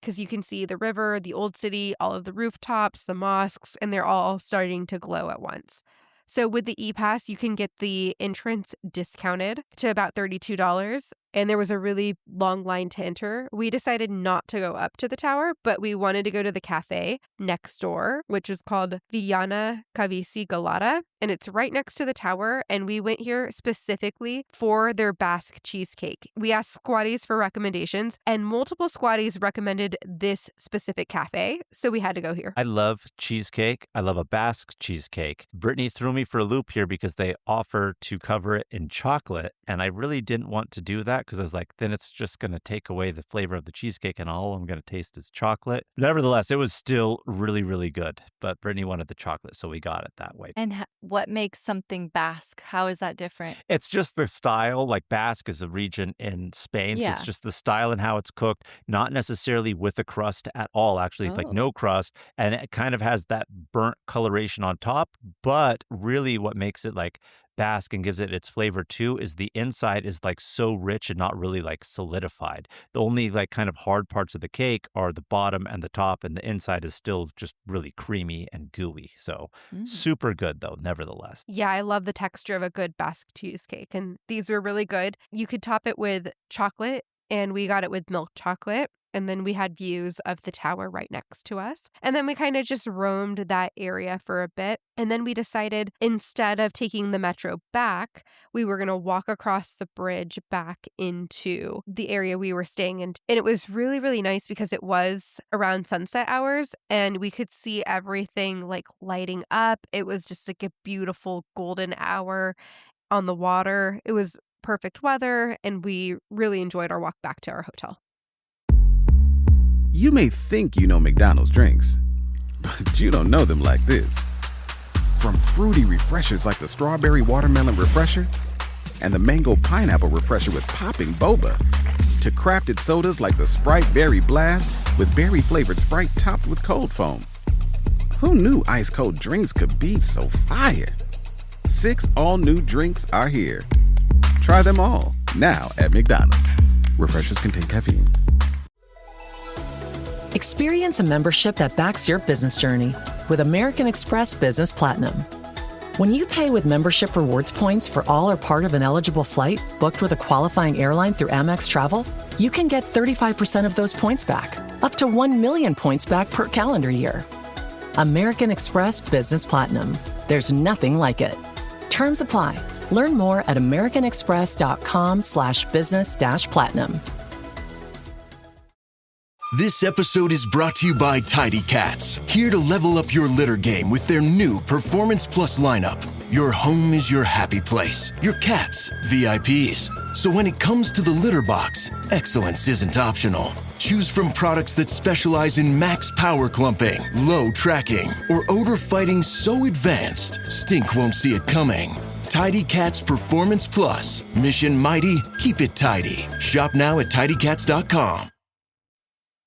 because you can see the river, the old city, all of the rooftops, the mosques, and they're all starting to glow at once. So with the E-Pass, you can get the entrance discounted to about $32. And there was a really long line to enter. We decided not to go up to the tower, but we wanted to go to the cafe next door, which is called Vijana Kavisi Galata. And it's right next to the tower. And we went here specifically for their Basque cheesecake. We asked squatties for recommendations, and multiple squatties recommended this specific cafe. So we had to go here. I love cheesecake. I love a Basque cheesecake. Brittany threw me for a loop here because they offer to cover it in chocolate. And I really didn't want to do that because I was like, then it's just going to take away the flavor of the cheesecake and all I'm going to taste is chocolate. Nevertheless, it was still really, really good. But Brittany wanted the chocolate, so we got it that way. And what makes something Basque? How is that different? It's just the style. Like Basque is a region in Spain. Yeah. So it's just the style and how it's cooked, not necessarily with a crust at all, actually, like no crust. And it kind of has that burnt coloration on top. But really what makes it like Basque and gives it its flavor too is the inside is like so rich and not really like solidified. The only like kind of hard parts of the cake are the bottom and the top, and the inside is still just really creamy and gooey. So super good though, nevertheless. Yeah, I love the texture of a good Basque cheesecake, and these were really good. You could top it with chocolate, and we got it with milk chocolate. And then we had views of the tower right next to us. And then we kind of just roamed that area for a bit. And then we decided instead of taking the metro back, we were going to walk across the bridge back into the area we were staying in. And it was really, really nice because it was around sunset hours and we could see everything like lighting up. It was just like a beautiful golden hour on the water. It was perfect weather and we really enjoyed our walk back to our hotel. You may think you know McDonald's drinks, but you don't know them like this. From fruity refreshers like the Strawberry Watermelon Refresher and the Mango Pineapple Refresher with popping boba, to crafted sodas like the Sprite Berry Blast with berry-flavored Sprite topped with cold foam. Who knew ice-cold drinks could be so fire? 6 all-new drinks are here. Try them all, now at McDonald's. Refreshers contain caffeine. Experience a membership that backs your business journey with American Express Business Platinum. When you pay with membership rewards points for all or part of an eligible flight booked with a qualifying airline through Amex Travel, you can get 35% of those points back, up to 1 million points back per calendar year. American Express Business Platinum. There's nothing like it. Terms apply. Learn more at americanexpress.com/business-platinum. This episode is brought to you by Tidy Cats, here to level up your litter game with their new Performance Plus lineup. Your home is your happy place, your cats, VIPs. So when it comes to the litter box, excellence isn't optional. Choose from products that specialize in max power clumping, low tracking, or odor fighting so advanced, stink won't see it coming. Tidy Cats Performance Plus. Mission mighty, keep it tidy. Shop now at tidycats.com.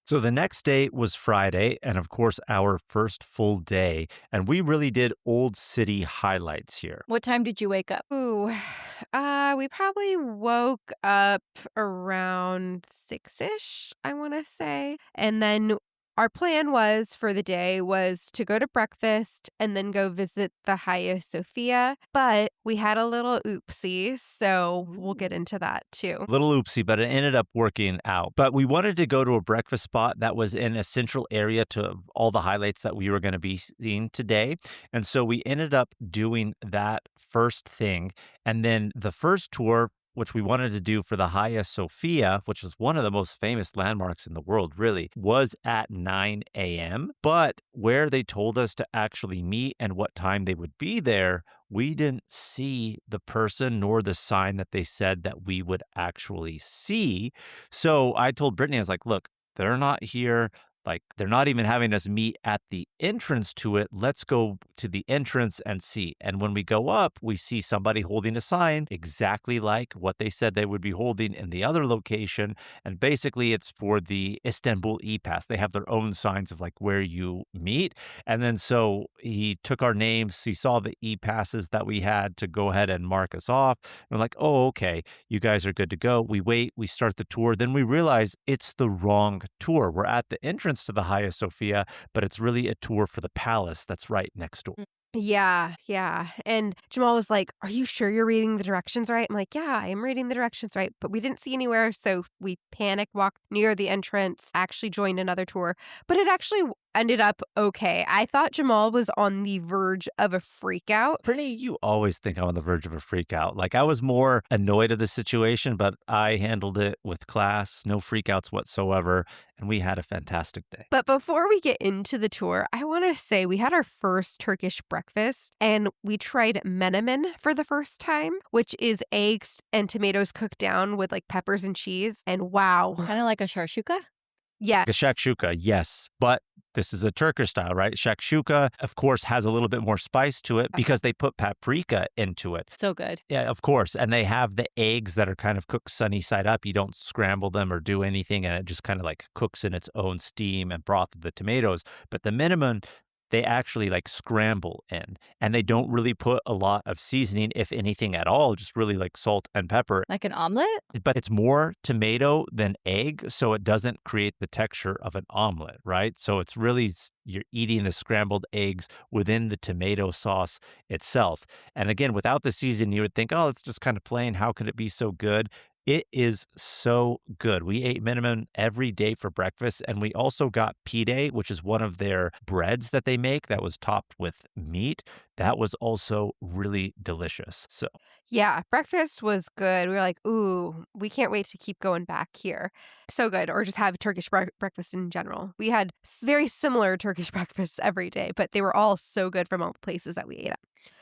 So the next day was Friday, and of course, our first full day. And we really did Old City highlights here. What time did you wake up? Ooh, we probably woke up around 6-ish, I want to say. And then our plan was for the day was to go to breakfast and then go visit the Hagia Sophia, but we had a little oopsie, so we'll get into that too. Little oopsie, but it ended up working out. But we wanted to go to a breakfast spot that was in a central area to all the highlights that we were going to be seeing today. And so we ended up doing that first thing. And then the first tour, which we wanted to do for the Hagia Sophia, which is one of the most famous landmarks in the world, really, was at 9 a.m. But where they told us to actually meet and what time they would be there, we didn't see the person nor the sign that they said that we would actually see. So I told Brittany, I was like, look, they're not here. Like, they're not even having us meet at the entrance to it. Let's go to the entrance and see. And when we go up, we see somebody holding a sign exactly like what they said they would be holding in the other location. And basically, it's for the Istanbul E-Pass. They have their own signs of like where you meet. And then so he took our names. He saw the E-Passes that we had to go ahead and mark us off. And we're like, oh, okay, you guys are good to go. We wait, we start the tour. Then we realize it's the wrong tour. We're at the entrance to the Hagia Sophia, but it's really a tour for the palace that's right next door. Yeah. And Jamal was like, are you sure you're reading the directions right? I'm like, yeah, I'm reading the directions right. But we didn't see anywhere. So we panicked, walked near the entrance, actually joined another tour. But it actually ended up okay. I thought Jamal was on the verge of a freak out. Brittany, you always think I'm on the verge of a freak out. Like, I was more annoyed at the situation, but I handled it with class, no freakouts whatsoever. And we had a fantastic day. But before we get into the tour, I want to say we had our first Turkish breakfast and we tried menemen for the first time, which is eggs and tomatoes cooked down with like peppers and cheese. And wow. Kind of like a shakshuka? Yes. The shakshuka, yes. But this is a Turkish style, right? Shakshuka, of course, has a little bit more spice to it because they put paprika into it. So good. Yeah, of course. And they have the eggs that are kind of cooked sunny side up. You don't scramble them or do anything, and it just kind of like cooks in its own steam and broth of the tomatoes. But the menemen, they actually like scramble in, and they don't really put a lot of seasoning, if anything at all, just really like salt and pepper. Like an omelet? But it's more tomato than egg, so it doesn't create the texture of an omelet, right? So it's really, you're eating the scrambled eggs within the tomato sauce itself. And again, without the seasoning, you would think, oh, it's just kind of plain. How could it be so good? It is so good. We ate menemen every day for breakfast, and we also got pide, which is one of their breads that they make that was topped with meat. That was also really delicious. So, yeah, breakfast was good. We were like, ooh, we can't wait to keep going back here. So good. Or just have Turkish breakfast in general. We had very similar Turkish breakfasts every day, but they were all so good from all the places that we ate at.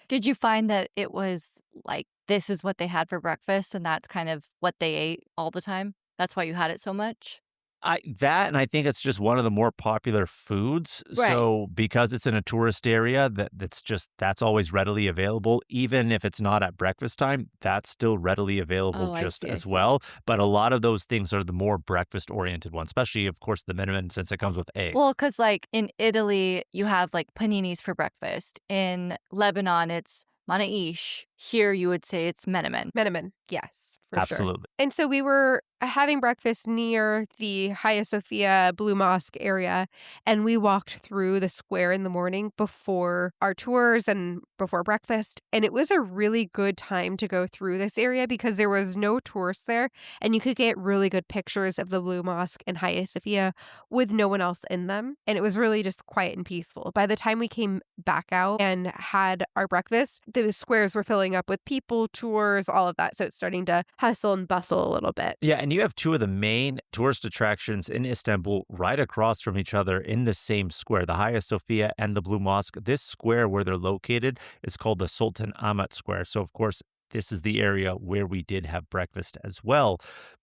Did you find that it was like, this is what they had for breakfast and that's kind of what they ate all the time? That's why you had it so much? And I think it's just one of the more popular foods. Right. So because it's in a tourist area, that's always readily available. Even if it's not at breakfast time, that's still readily available as well. But a lot of those things are the more breakfast oriented ones, especially, of course, the menemen, since it comes with eggs. Well, because like in Italy, you have like paninis for breakfast. In Lebanon, it's manaish. Here, you would say it's menemen. Menemen, yes. Absolutely. Sure. And so we were having breakfast near the Hagia Sophia Blue Mosque area, and we walked through the square in the morning before our tours and before breakfast. And it was a really good time to go through this area because there was no tourists there, and you could get really good pictures of the Blue Mosque and Hagia Sophia with no one else in them. And it was really just quiet and peaceful. By the time we came back out and had our breakfast, the squares were filling up with people, tours, all of that. So it's starting to hustle and bustle a little bit. Yeah, and you have two of the main tourist attractions in Istanbul right across from each other in the same square, the Hagia Sophia and the Blue Mosque. This square where they're located is called the Sultan Ahmet Square. So, of course, this is the area where we did have breakfast as well.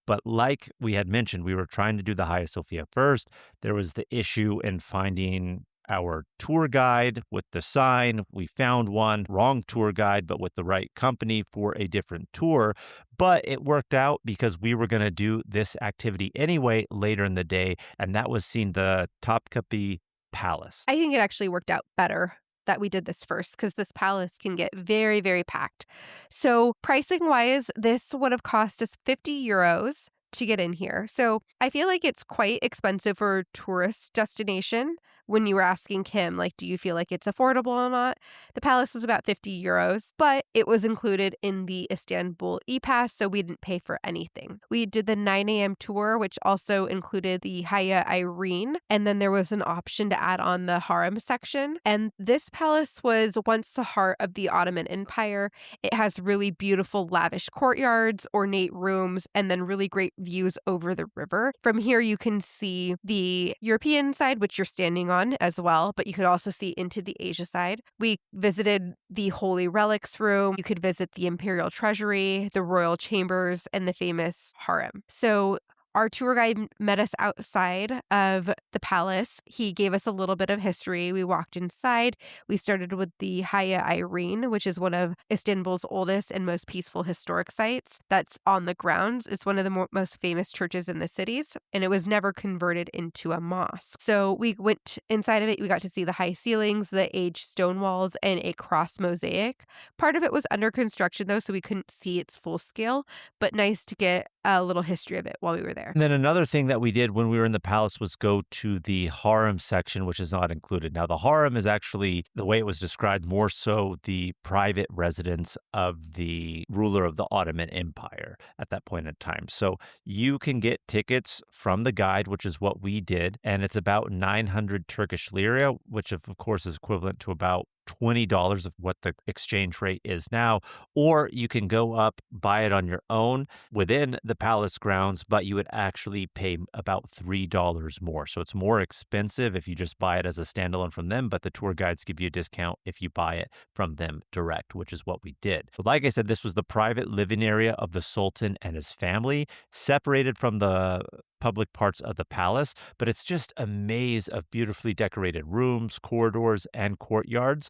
But like we had mentioned, we were trying to do the Hagia Sophia first. There was the issue in finding our tour guide with the sign. We found one, wrong tour guide, but with the right company for a different tour. But it worked out because we were going to do this activity anyway later in the day, and that was seeing the Topkapi Palace. I think it actually worked out better that we did this first because this palace can get very, very packed. So pricing wise, this would have cost us 50 euros to get in here. So I feel like it's quite expensive for a tourist destination. When you were asking Kim, like, do you feel like it's affordable or not? The palace was about 50 euros, but it was included in the Istanbul E-Pass, so we didn't pay for anything. We did the 9 a.m. tour, which also included the Hagia Irene, and then there was an option to add on the harem section. And this palace was once the heart of the Ottoman Empire. It has really beautiful, lavish courtyards, ornate rooms, and then really great views over the river. From here, you can see the European side, which you're standing on as well, but you could also see into the Asia side. We visited the Holy Relics room. You could visit the Imperial Treasury, the royal chambers, and the famous harem. So our tour guide met us outside of the palace. He gave us a little bit of history. We walked inside. We started with the Hagia Irene, which is one of Istanbul's oldest and most peaceful historic sites that's on the grounds. It's one of the most famous churches in the cities, and it was never converted into a mosque. So we went inside of it. We got to see the high ceilings, the aged stone walls, and a cross mosaic. Part of it was under construction, though, so we couldn't see its full scale, but nice to get a little history of it while we were there. And then another thing that we did when we were in the palace was go to the harem section, which is not included. Now, the harem is actually, the way it was described, more so the private residence of the ruler of the Ottoman Empire at that point in time. So you can get tickets from the guide, which is what we did, and it's about 900 Turkish lira, which of course is equivalent to about $20 of what the exchange rate is now, or you can go up, buy it on your own within the palace grounds, but you would actually pay about $3 more. So it's more expensive if you just buy it as a standalone from them, but the tour guides give you a discount if you buy it from them direct, which is what we did. But like I said, this was the private living area of the Sultan and his family, separated from the public parts of the palace, but it's just a maze of beautifully decorated rooms, corridors, and courtyards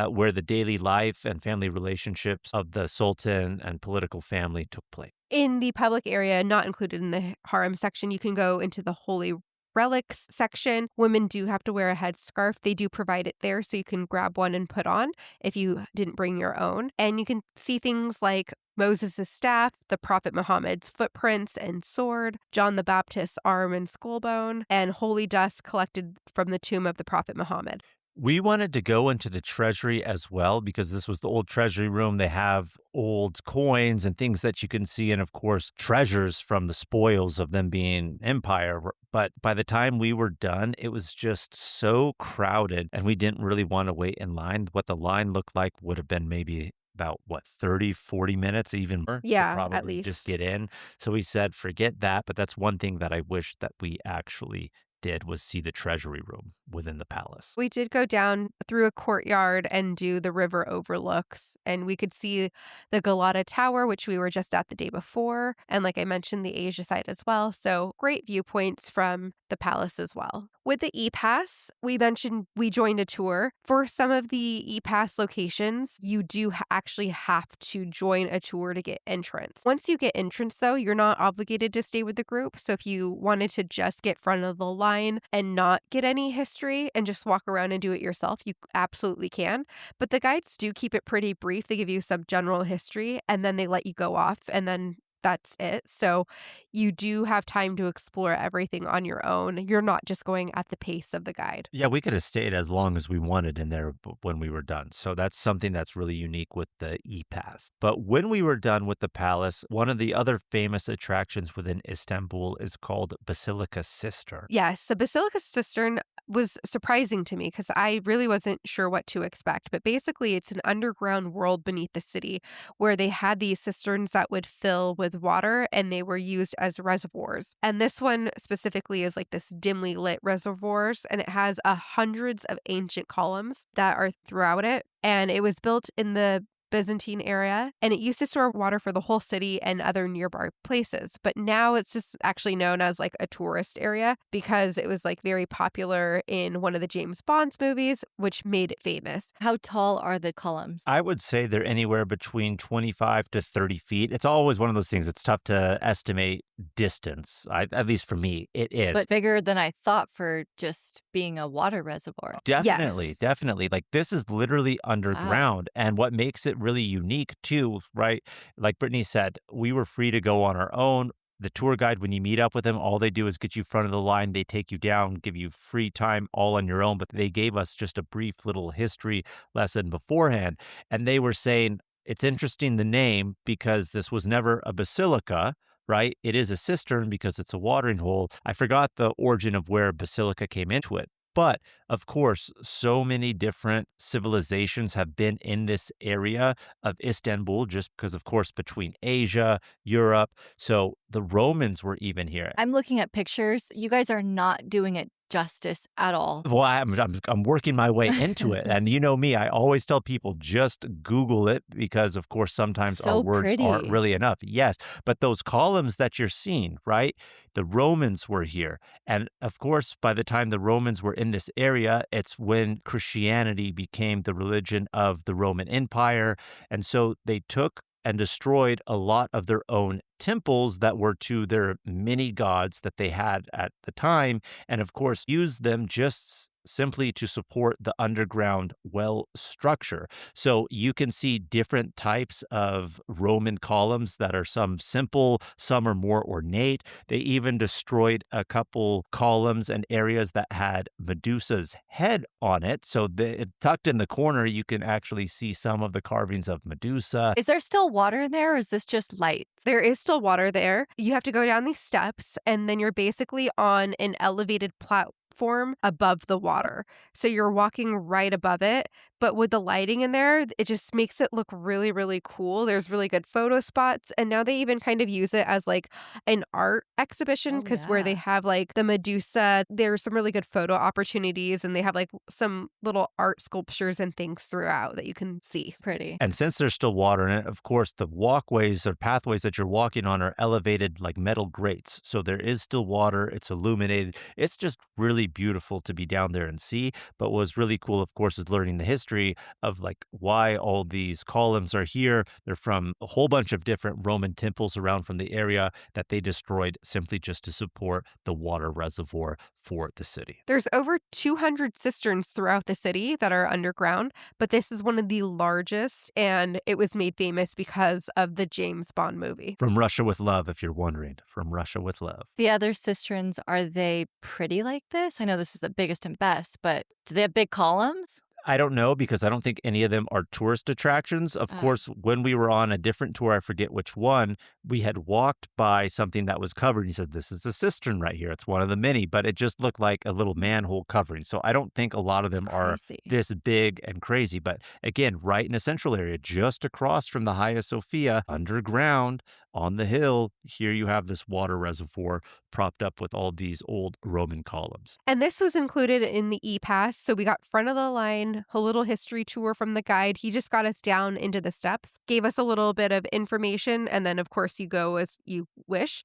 where the daily life and family relationships of the Sultan and political family took place. In the public area, not included in the harem section, you can go into the Holy Relics section. Women do have to wear a headscarf. They do provide it there, so you can grab one and put on if you didn't bring your own. And you can see things like Moses' staff, the Prophet Muhammad's footprints and sword, John the Baptist's arm and skull bone, and holy dust collected from the tomb of the Prophet Muhammad. We wanted to go into the treasury as well because this was the old treasury room. They have old coins and things that you can see, and of course, treasures from the spoils of them being empire. But by the time we were done, it was just so crowded, and we didn't really want to wait in line. What the line looked like would have been maybe about 30, 40 minutes, even more. Yeah, probably at least. just get in. So we said, forget that. But that's one thing that I wish that we actually did, was see the treasury room within the palace. We did go down through a courtyard and do the river overlooks, and we could see the Galata Tower, which we were just at the day before, and like I mentioned, the Asia side as well. So great viewpoints from the palace as well. With the E-Pass, we mentioned we joined a tour. For some of the E-Pass locations, you do actually have to join a tour to get entrance. Once you get entrance, though, you're not obligated to stay with the group. So if you wanted to just get front of the line and not get any history and just walk around and do it yourself, you absolutely can. But the guides do keep it pretty brief. They give you some general history and then they let you go off, and then that's it. So you do have time to explore everything on your own. You're not just going at the pace of the guide. Yeah, we could have stayed as long as we wanted in there when we were done. So that's something that's really unique with the E-Pass. But when we were done with the palace, one of the other famous attractions within Istanbul is called Basilica Cistern. Yes, the Basilica Cistern was surprising to me because I really wasn't sure what to expect. But basically, it's an underground world beneath the city where they had these cisterns that would fill with water, and they were used as reservoirs. And this one specifically is like this dimly lit reservoirs, and it has hundreds of ancient columns that are throughout it. And it was built in the Byzantine era, and it used to store water for the whole city and other nearby places. But now it's just actually known as like a tourist area because it was like very popular in one of the James Bond's movies, which made it famous. How tall are the columns? I would say they're anywhere between 25 to 30 feet. It's always one of those things. It's tough to estimate distance. At least for me, it is. But bigger than I thought for just being a water reservoir. Definitely. Like this is literally underground. And what makes it really unique too, right? Like Brittany said, we were free to go on our own. The tour guide, when you meet up with them, all they do is get you in front of the line. They take you down, give you free time all on your own. But they gave us just a brief little history lesson beforehand. And they were saying, it's interesting, the name, because this was never a basilica, right? It is a cistern because it's a watering hole. I forgot the origin of where basilica came into it. But of course, so many different civilizations have been in this area of Istanbul, just because, of course, between Asia, Europe. So the Romans were even here. I'm looking at pictures. You guys are not doing it justice at all. Well, I'm working my way into it. And you know me, I always tell people just Google it because, of course, sometimes our words aren't really enough. Yes, but those columns that you're seeing, right? The Romans were here. And of course, by the time the Romans were in this area, it's when Christianity became the religion of the Roman Empire. And so they took and destroyed a lot of their own temples that were to their many gods that they had at the time, and of course used them just simply to support the underground well structure. So you can see different types of Roman columns that are some simple, some are more ornate. They even destroyed a couple columns and areas that had Medusa's head on it. So tucked in the corner, you can actually see some of the carvings of Medusa. Is there still water in there, or is this just light? There is still water there. You have to go down these steps, and then you're basically on an elevated platform above the water. So you're walking right above it. But with the lighting in there, it just makes it look really, really cool. There's really good photo spots. And now they even kind of use it as like an art exhibition because where they have like the Medusa, there's some really good photo opportunities, and they have like some little art sculptures and things throughout that you can see. Pretty. And since there's still water in it, of course, the walkways or pathways that you're walking on are elevated like metal grates. So there is still water. It's illuminated. It's just really beautiful to be down there and see. But what was really cool, of course, is learning the history of like why all these columns are here. They're from a whole bunch of different Roman temples around from the area that they destroyed simply just to support the water reservoir for the city. There's over 200 cisterns throughout the city that are underground, but this is one of the largest, and it was made famous because of the James Bond movie. From Russia with Love, if you're wondering. From Russia with Love. The other cisterns, are they pretty like this? I know this is the biggest and best, but do they have big columns? I don't know because I don't think any of them are tourist attractions. Of course, when we were on a different tour, I forget which one, we had walked by something that was covered. He said, this is a cistern right here. It's one of the many, but it just looked like a little manhole covering. So I don't think a lot of them are this big and crazy. But again, right in a central area, just across from the Hagia Sophia, underground on the hill, here you have this water reservoir propped up with all these old Roman columns. And this was included in the E-Pass. So we got front of the line, a little history tour from the guide. He just got us down into the steps, gave us a little bit of information, and then, of course, you go as you wish.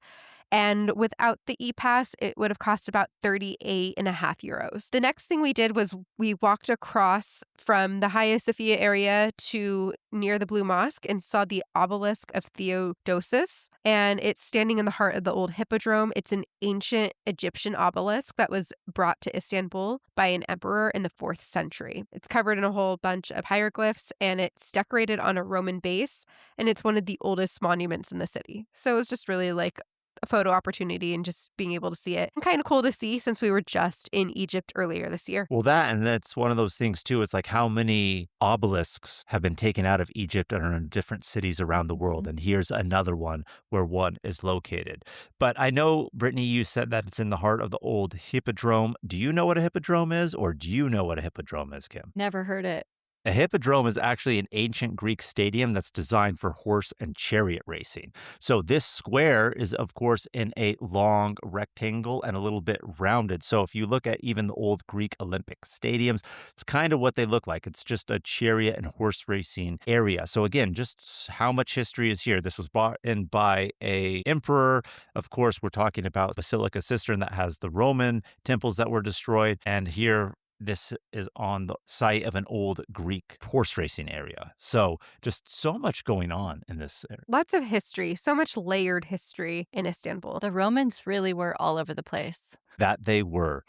And without the E-Pass, it would have cost about 38.5 euros. The next thing we did was we walked across from the Hagia Sophia area to near the Blue Mosque and saw the obelisk of Theodosius. And it's standing in the heart of the old hippodrome. It's an ancient Egyptian obelisk that was brought to Istanbul by an emperor in the 4th century. It's covered in a whole bunch of hieroglyphs, and it's decorated on a Roman base. And it's one of the oldest monuments in the city. So it's just really like a photo opportunity and just being able to see it. And kind of cool to see since we were just in Egypt earlier this year. Well, that's one of those things too. It's like how many obelisks have been taken out of Egypt and are in different cities around the world. And here's another one where one is located. But I know, Brittany, you said that it's in the heart of the old hippodrome. Do you know what a hippodrome is, or do you know what a hippodrome is, Kim? Never heard it. A hippodrome is actually an ancient Greek stadium that's designed for horse and chariot racing. So this square is, of course, in a long rectangle and a little bit rounded. So if you look at even the old Greek Olympic stadiums, it's kind of what they look like. It's just a chariot and horse racing area. So again, just how much history is here. This was brought in by an emperor. Of course, we're talking about Basilica Cistern that has the Roman temples that were destroyed. And here, this is on the site of an old Greek horse racing area. So just so much going on in this area. Lots of history, so much layered history in Istanbul. The Romans really were all over the place. That they were.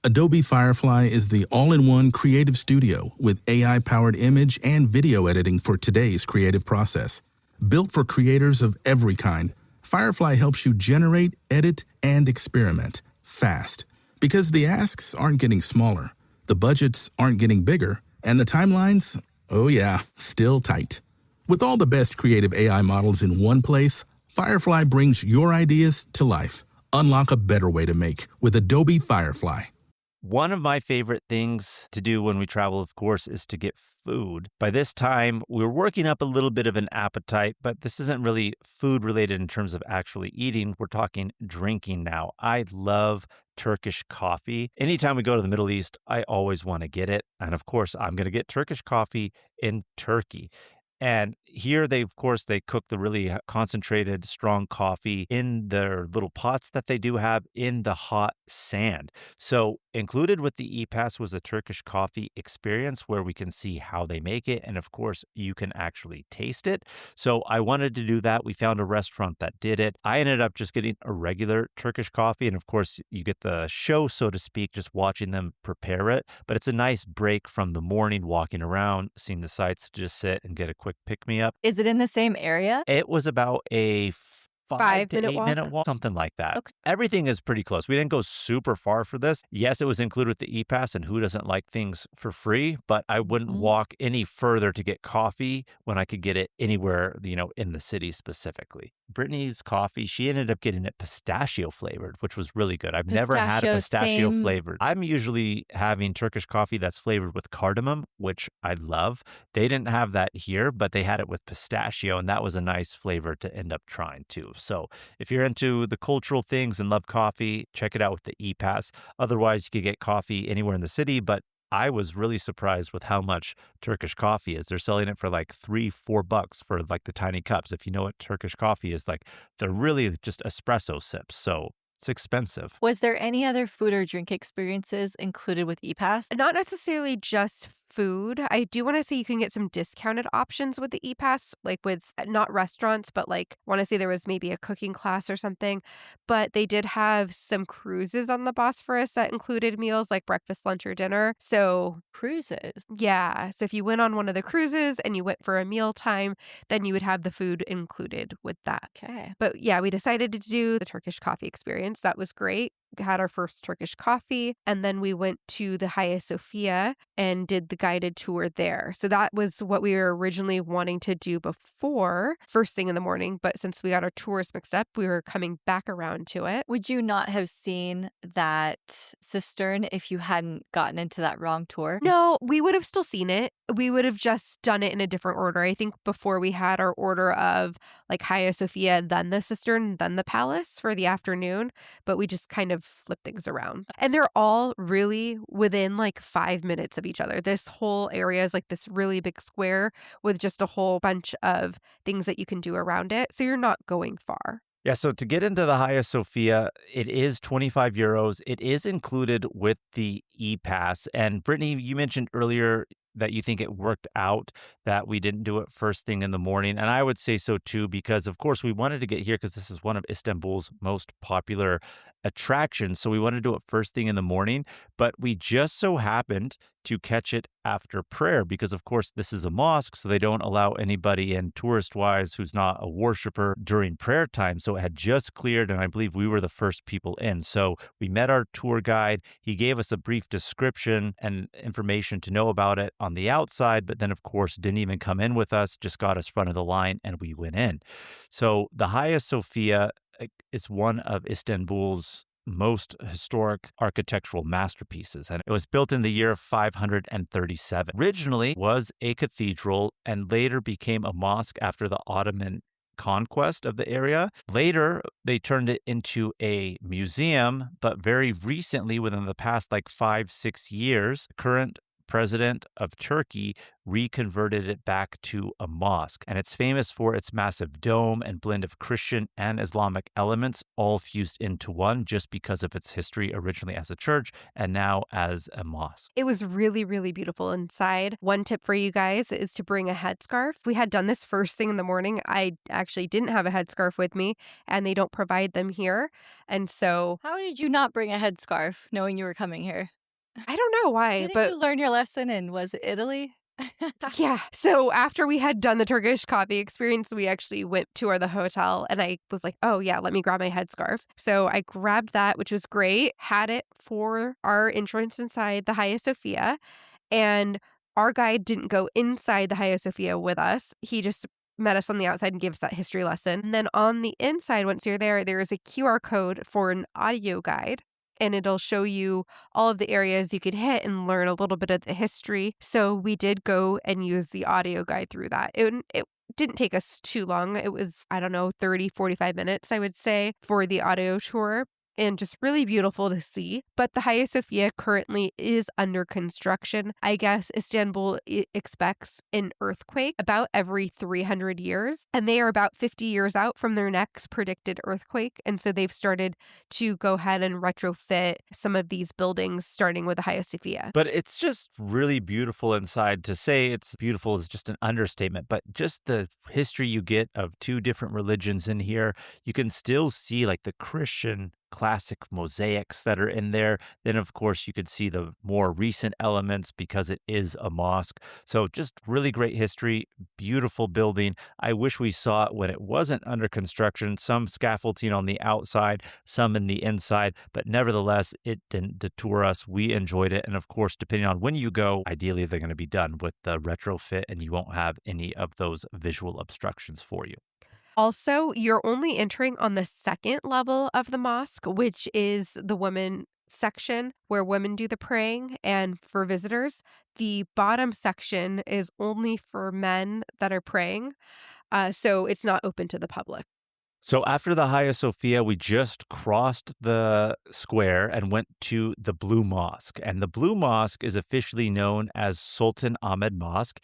Adobe Firefly is the all-in-one creative studio with AI-powered image and video editing for today's creative process. Built for creators of every kind, Firefly helps you generate, edit, and experiment fast. Because the asks aren't getting smaller, the budgets aren't getting bigger, and the timelines, oh yeah, still tight. With all the best creative AI models in one place, Firefly brings your ideas to life. Unlock a better way to make with Adobe Firefly. One of my favorite things to do when we travel, of course, is to get food. By this time, we were working up a little bit of an appetite, but this isn't really food related in terms of actually eating. We're talking drinking now. I love Turkish coffee. Anytime we go to the Middle East, I always want to get it. And of course, I'm going to get Turkish coffee in Turkey. And here they cook the really concentrated, strong coffee in their little pots that they do have in the hot sand. So included with the E-Pass was a Turkish coffee experience where we can see how they make it. And of course, you can actually taste it. So I wanted to do that. We found a restaurant that did it. I ended up just getting a regular Turkish coffee. And of course, you get the show, so to speak, just watching them prepare it. But it's a nice break from the morning walking around, seeing the sights, to just sit and get a quick pick-me-up. Is it in the same area? It was about a 5 to 8 minute walk, something like that. Okay. Everything is pretty close. We didn't go super far for this. Yes, it was included with the E-Pass, and who doesn't like things for free? But I wouldn't walk any further to get coffee when I could get it anywhere, in the city specifically. Brittany's coffee, she ended up getting it pistachio flavored, which was really good. I've never had a pistachio flavored. I'm usually having Turkish coffee that's flavored with cardamom, which I love. They didn't have that here, but they had it with pistachio, and that was a nice flavor to end up trying too. So if you're into the cultural things and love coffee, check it out with the E-Pass. Otherwise, you could get coffee anywhere in the city, but I was really surprised with how much Turkish coffee is. They're selling it for like $3-4 for like the tiny cups. If you know what Turkish coffee is, like they're really just espresso sips. So it's expensive. Was there any other food or drink experiences included with E-Pass? Not necessarily just food. I do want to say you can get some discounted options with the E-Pass, like with not restaurants, but like want to say there was maybe a cooking class or something. But they did have some cruises on the Bosphorus that included meals like breakfast, lunch, or dinner. So cruises. Yeah. So if you went on one of the cruises and you went for a meal time, then you would have the food included with that. Okay. But yeah, we decided to do the Turkish coffee experience. That was great. Had our first Turkish coffee, and then we went to the Hagia Sophia and did the guided tour there. So that was what we were originally wanting to do before, first thing in the morning, but since we got our tours mixed up, we were coming back around to it. Would you not have seen that cistern if you hadn't gotten into that wrong tour? No, we would have still seen it. We would have just done it in a different order. I think before we had our order of like Hagia Sophia, then the cistern, then the palace for the afternoon, but we just kind of flip things around. And they're all really within like 5 minutes of each other. This whole area is like this really big square with just a whole bunch of things that you can do around it. So you're not going far. Yeah, so to get into the Hagia Sophia, it is 25 euros. It is included with the E-Pass. And Brittany, you mentioned earlier that you think it worked out that we didn't do it first thing in the morning. And I would say so too, because of course we wanted to get here because this is one of Istanbul's most popular attractions. So we wanted to do it first thing in the morning, but we just so happened to catch it after prayer because of course this is a mosque, so they don't allow anybody in tourist-wise who's not a worshiper during prayer time. So it had just cleared, and I believe we were the first people in. So we met our tour guide. He gave us a brief description and information to know about it on the outside, but then of course didn't even come in with us, just got us front of the line and we went in. So the Hagia Sophia is one of Istanbul's most historic architectural masterpieces, and it was built in the year 537. Originally was a cathedral and later became a mosque after the Ottoman conquest of the area. Later, they turned it into a museum, but very recently, within the past like 5-6 years, current president of Turkey reconverted it back to a mosque. And it's famous for its massive dome and blend of Christian and Islamic elements all fused into one just because of its history originally as a church and now as a mosque. It was really, really beautiful inside. One tip for you guys is to bring a headscarf. We had done this first thing in the morning. I actually didn't have a headscarf with me, and they don't provide them here. And so... How did you not bring a headscarf knowing you were coming here? I don't know why, Didn't but you learn your lesson in, was it Italy? Yeah. So after we had done the Turkish coffee experience, we actually went to the hotel and I was like, oh, yeah, let me grab my headscarf. So I grabbed that, which was great, had it for our entrance inside the Hagia Sophia. And our guide didn't go inside the Hagia Sophia with us. He just met us on the outside and gave us that history lesson. And then on the inside, once you're there, there is a QR code for an audio guide. And it'll show you all of the areas you could hit and learn a little bit of the history. So we did go and use the audio guide through that. It didn't take us too long. It was, 30, 45 minutes, I would say, for the audio tour. And just really beautiful to see. But the Hagia Sophia currently is under construction. I guess Istanbul expects an earthquake about every 300 years. And they are about 50 years out from their next predicted earthquake. And so they've started to go ahead and retrofit some of these buildings, starting with the Hagia Sophia. But it's just really beautiful inside. To say it's beautiful is just an understatement. But just the history you get of two different religions in here, you can still see like the Christian classic mosaics that are in there. Then, of course, you could see the more recent elements because it is a mosque. So just really great history, beautiful building. I wish we saw it when it wasn't under construction, some scaffolding on the outside, some in the inside, but nevertheless, it didn't deter us. We enjoyed it. And of course, depending on when you go, ideally they're going to be done with the retrofit and you won't have any of those visual obstructions for you. Also, you're only entering on the second level of the mosque, which is the women section where women do the praying. And for visitors, the bottom section is only for men that are praying. So it's not open to the public. So after the Hagia Sophia, we just crossed the square and went to the Blue Mosque. And the Blue Mosque is officially known as Sultan Ahmed Mosque.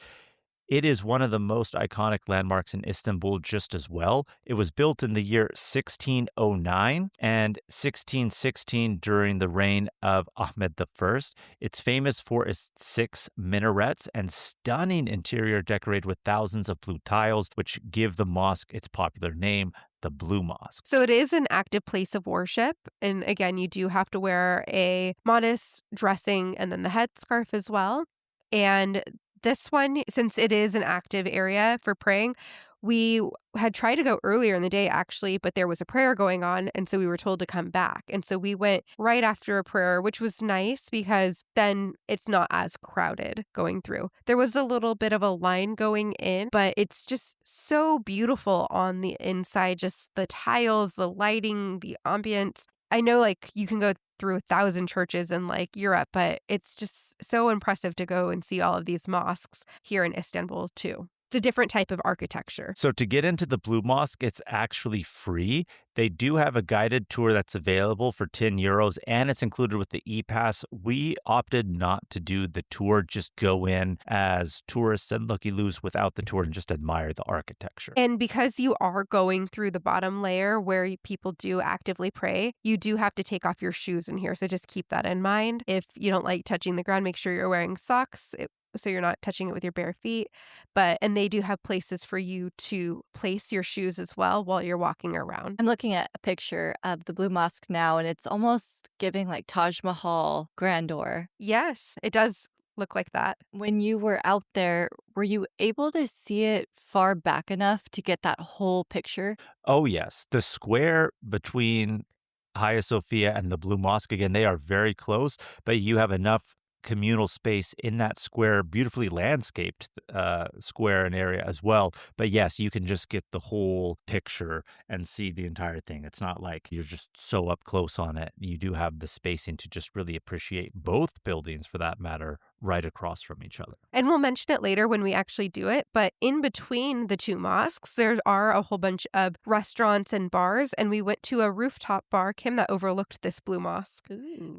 It is one of the most iconic landmarks in Istanbul just as well. It was built in the year 1609 and 1616 during the reign of Ahmed I. It's famous for its 6 minarets and stunning interior decorated with thousands of blue tiles, which give the mosque its popular name, the Blue Mosque. So it is an active place of worship. And again, you do have to wear a modest dressing and then the headscarf as well. And this one, since it is an active area for praying, we had tried to go earlier in the day, actually, but there was a prayer going on. And so we were told to come back. And so we went right after a prayer, which was nice because then it's not as crowded going through. There was a little bit of a line going in, but it's just so beautiful on the inside, just the tiles, the lighting, the ambience. I know you can go through 1,000 churches in Europe, but it's just so impressive to go and see all of these mosques here in Istanbul too. It's a different type of architecture. So to get into the Blue Mosque, it's actually free. They do have a guided tour that's available for €10, and it's included with the E-Pass. We opted not to do the tour, just go in as tourists and looky-loos without the tour and just admire the architecture. And because you are going through the bottom layer where people do actively pray, you do have to take off your shoes in here. So just keep that in mind. If you don't like touching the ground, make sure you're wearing socks, so you're not touching it with your bare feet. And they do have places for you to place your shoes as well while you're walking around. I'm looking at a picture of the Blue Mosque now, and it's almost giving Taj Mahal grandeur. Yes, it does look like that. When you were out there, were you able to see it far back enough to get that whole picture? Oh, yes. The square between Hagia Sophia and the Blue Mosque, again, they are very close, but you have enough communal space in that square, beautifully landscaped square and area as well. But yes, you can just get the whole picture and see the entire thing. It's not like you're just so up close on it. You do have the spacing to just really appreciate both buildings, for that matter, right across from each other. And we'll mention it later when we actually do it, but in between the two mosques, there are a whole bunch of restaurants and bars, and we went to a rooftop bar, Kim, that overlooked this Blue Mosque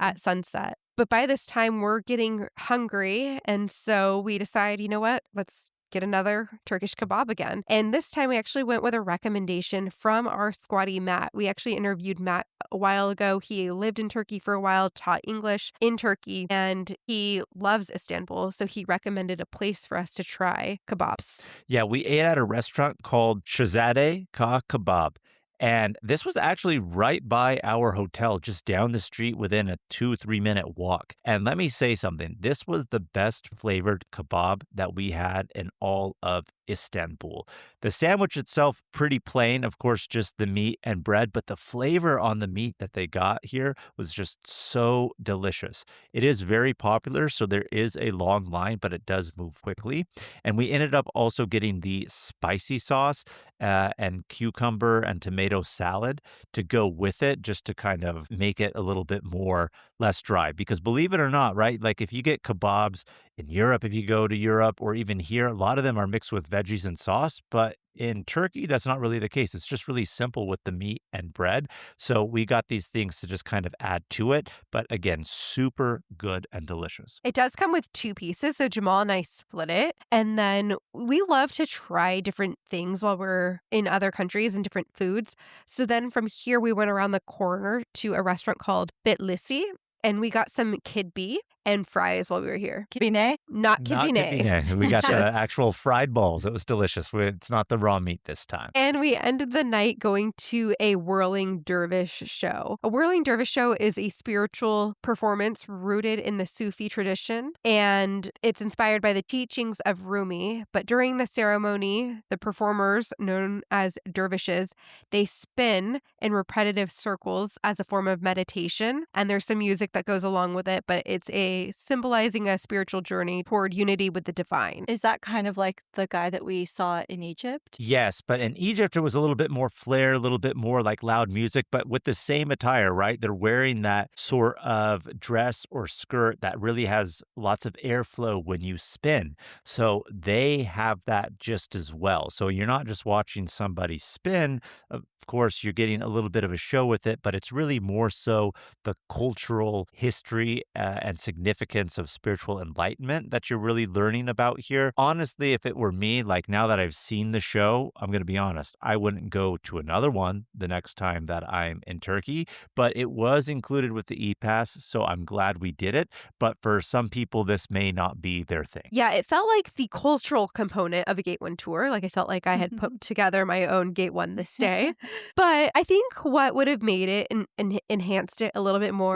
at sunset. But by this time, we're getting hungry, and so we decide, you know what, let's get another Turkish kebab again. And this time we actually went with a recommendation from our squatty Matt. We actually interviewed Matt a while ago. He lived in Turkey for a while, taught English in Turkey, and he loves Istanbul. So he recommended a place for us to try kebabs. Yeah, we ate at a restaurant called Shazade Ka Kebab. And this was actually right by our hotel, just down the street within a 2-3 minute walk. And let me say something. This was the best flavored kebab that we had in all of Istanbul. The sandwich itself, pretty plain, of course, just the meat and bread, but the flavor on the meat that they got here was just so delicious. It is very popular, so there is a long line, but it does move quickly. And we ended up also getting the spicy sauce and cucumber and tomato salad to go with it, just to kind of make it a little bit more less dry. Because believe it or not, right? Like if you get kebabs in Europe, if you go to Europe, or even here, a lot of them are mixed with veggies and sauce, but in Turkey, that's not really the case. It's just really simple with the meat and bread. So we got these things to just kind of add to it. But again, super good and delicious. It does come with 2 pieces. So Jamal and I split it. And then we love to try different things while we're in other countries and different foods. So then from here, we went around the corner to a restaurant called Bitlissi. And we got some kidbee and fries while we were here. Kibine? Not kidbine. We got the actual fried balls. It was delicious. It's not the raw meat this time. And we ended the night going to a whirling dervish show. A whirling dervish show is a spiritual performance rooted in the Sufi tradition, and it's inspired by the teachings of Rumi. But during the ceremony, the performers, known as dervishes, they spin in repetitive circles as a form of meditation, and there's some music that goes along with it, but it's symbolizing a spiritual journey toward unity with the divine. Is that kind of like the guy that we saw in Egypt? Yes, but in Egypt, it was a little bit more flair, a little bit more like loud music, but with the same attire, right? They're wearing that sort of dress or skirt that really has lots of airflow when you spin. So they have that just as well. So you're not just watching somebody spin. Of course, you're getting a little bit of a show with it, but it's really more so the cultural history and significance of spiritual enlightenment that you're really learning about here. Honestly, if it were me, like now that I've seen the show, I'm going to be honest, I wouldn't go to another one the next time that I'm in Turkey, but it was included with the E-Pass, so I'm glad we did it. But for some people, this may not be their thing. Yeah, it felt like the cultural component of a Gate 1 tour. Like I felt like I had put together my own Gate 1 this day. But I think what would have made it and enhanced it a little bit more.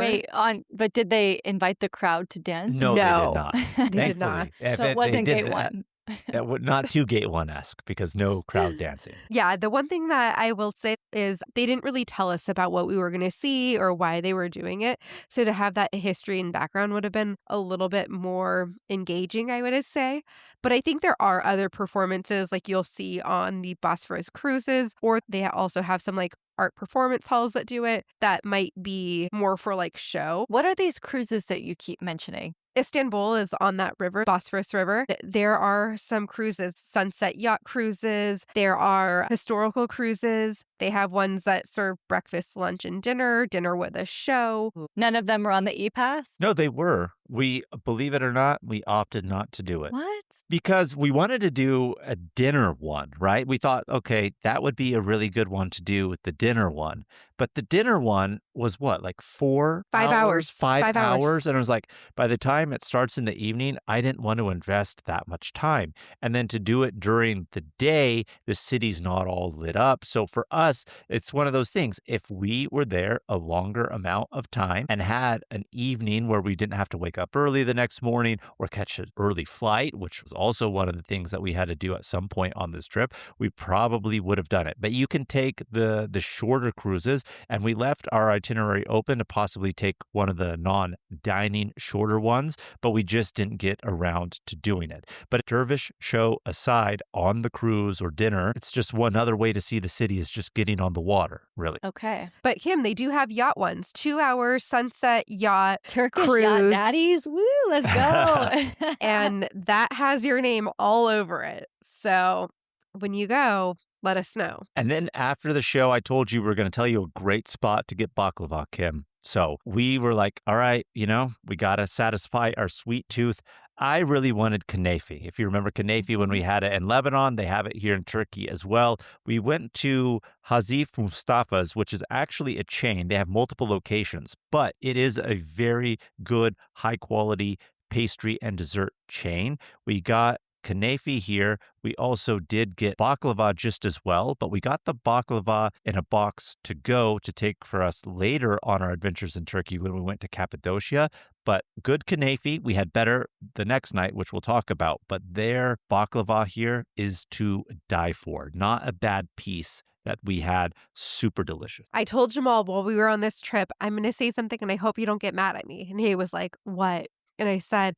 But did they invite the crowd to dance? No, they did not. They did not. So it wasn't Gate 1. That would not too Gate 1-esque because no crowd dancing. Yeah, the one thing that I will say is they didn't really tell us about what we were going to see or why they were doing it. So to have that history and background would have been a little bit more engaging, I would say. But I think there are other performances like you'll see on the Bosphorus cruises, or they also have some like art performance halls that do it that might be more for like show. What are these cruises that you keep mentioning? Istanbul is on that river, Bosphorus River. There are some cruises, sunset yacht cruises. There are historical cruises. They have ones that serve breakfast, lunch, and dinner with a show. None of them are on the E-Pass? No, they were. We, believe it or not, we opted not to do it. What? Because we wanted to do a dinner one, right? We thought, okay, that would be a really good one to do with the dinner one. But the dinner one was what, like 4 5 hours? 5 hours. And it was like, by the time it starts in the evening, I didn't want to invest that much time. And then to do it during the day, the city's not all lit up. So for us, it's one of those things. If we were there a longer amount of time and had an evening where we didn't have to wake up early the next morning or catch an early flight, which was also one of the things that we had to do at some point on this trip, we probably would have done it. But you can take the shorter cruises, and we left our itinerary open to possibly take one of the non-dining shorter ones, but we just didn't get around to doing it. But dervish show aside, on the cruise or dinner, it's just one other way to see the city is just getting on the water, really. Okay. But Kim, they do have yacht ones. 2-hour sunset yacht Turkish cruise. yacht daddies. Woo, let's go. And that has your name all over it. So when you go, let us know. And then after the show, I told you we were going to tell you a great spot to get baklava, Kim. So we were like, all right, we got to satisfy our sweet tooth. I really wanted kunefe. If you remember kunefe when we had it in Lebanon, they have it here in Turkey as well. We went to Hazif Mustafa's, which is actually a chain. They have multiple locations, but it is a very good, high quality pastry and dessert chain. We got kunefe here. We also did get baklava just as well, but we got the baklava in a box to go to take for us later on our adventures in Turkey when we went to Cappadocia. But good kunefe. We had better the next night, which we'll talk about. But their baklava here is to die for. Not a bad piece that we had. Super delicious. I told Jamal while we were on this trip, I'm going to say something and I hope you don't get mad at me. And he was like, what? And I said,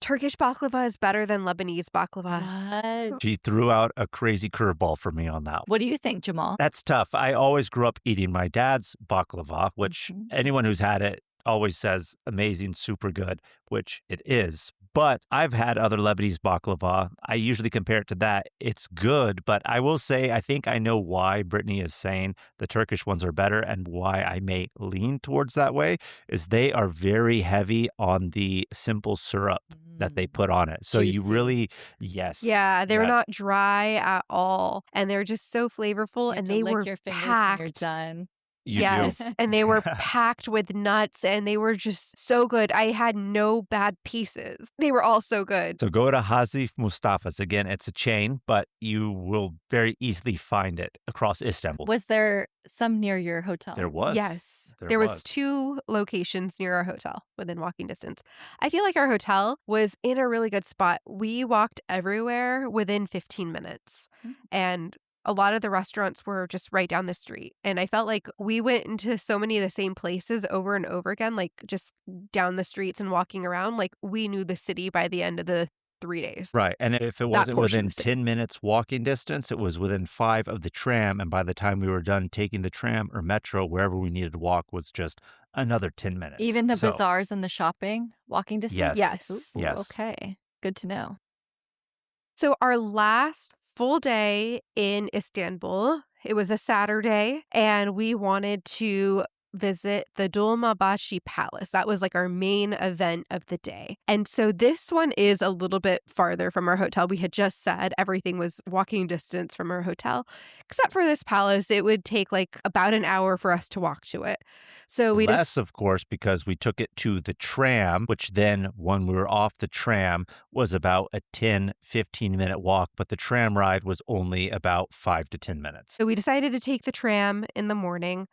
Turkish baklava is better than Lebanese baklava. What? She threw out a crazy curveball for me on that. What do you think, Jamal? That's tough. I always grew up eating my dad's baklava, which anyone who's had it always says amazing, super good, which it is. But I've had other Lebanese baklava. I usually compare it to that. It's good, but I will say I think I know why Brittany is saying the Turkish ones are better and why I may lean towards that way is they are very heavy on the simple syrup that they put on it. So you really, yes. Yeah, they're not dry at all. And they're just so flavorful. And they were your fingers packed. when you're done. Yes, and they were packed with nuts and they were just so good. I had no bad pieces. They were all so good. So go to Hazif Mustafa's. Again, it's a chain, but you will very easily find it across Istanbul. Was there some near your hotel? There was. Yes. There was 2 locations near our hotel within walking distance. I feel like our hotel was in a really good spot. We walked everywhere within 15 minutes. And a lot of the restaurants were just right down the street. And I felt like we went into so many of the same places over and over again, like just down the streets and walking around. Like we knew the city by the end of the 3 days. Right. And if it wasn't within 10 minutes walking distance, it was within 5 of the tram. And by the time we were done taking the tram or metro, wherever we needed to walk was just another 10 minutes. Even the bazaars and the shopping, walking distance? Yes. Ooh, yes. Okay. Good to know. So our last full day in Istanbul, it was a Saturday, and we wanted to visit the Dolmabahce Palace. That was like our main event of the day. And so this one is a little bit farther from our hotel. We had just said everything was walking distance from our hotel, except for this palace. It would take like about an hour for us to walk to it. So we Less, of course, because we took it to the tram, which then when we were off the tram was about a 10, 15-minute walk, but the tram ride was only about 5 to 10 minutes. So we decided to take the tram in the morning.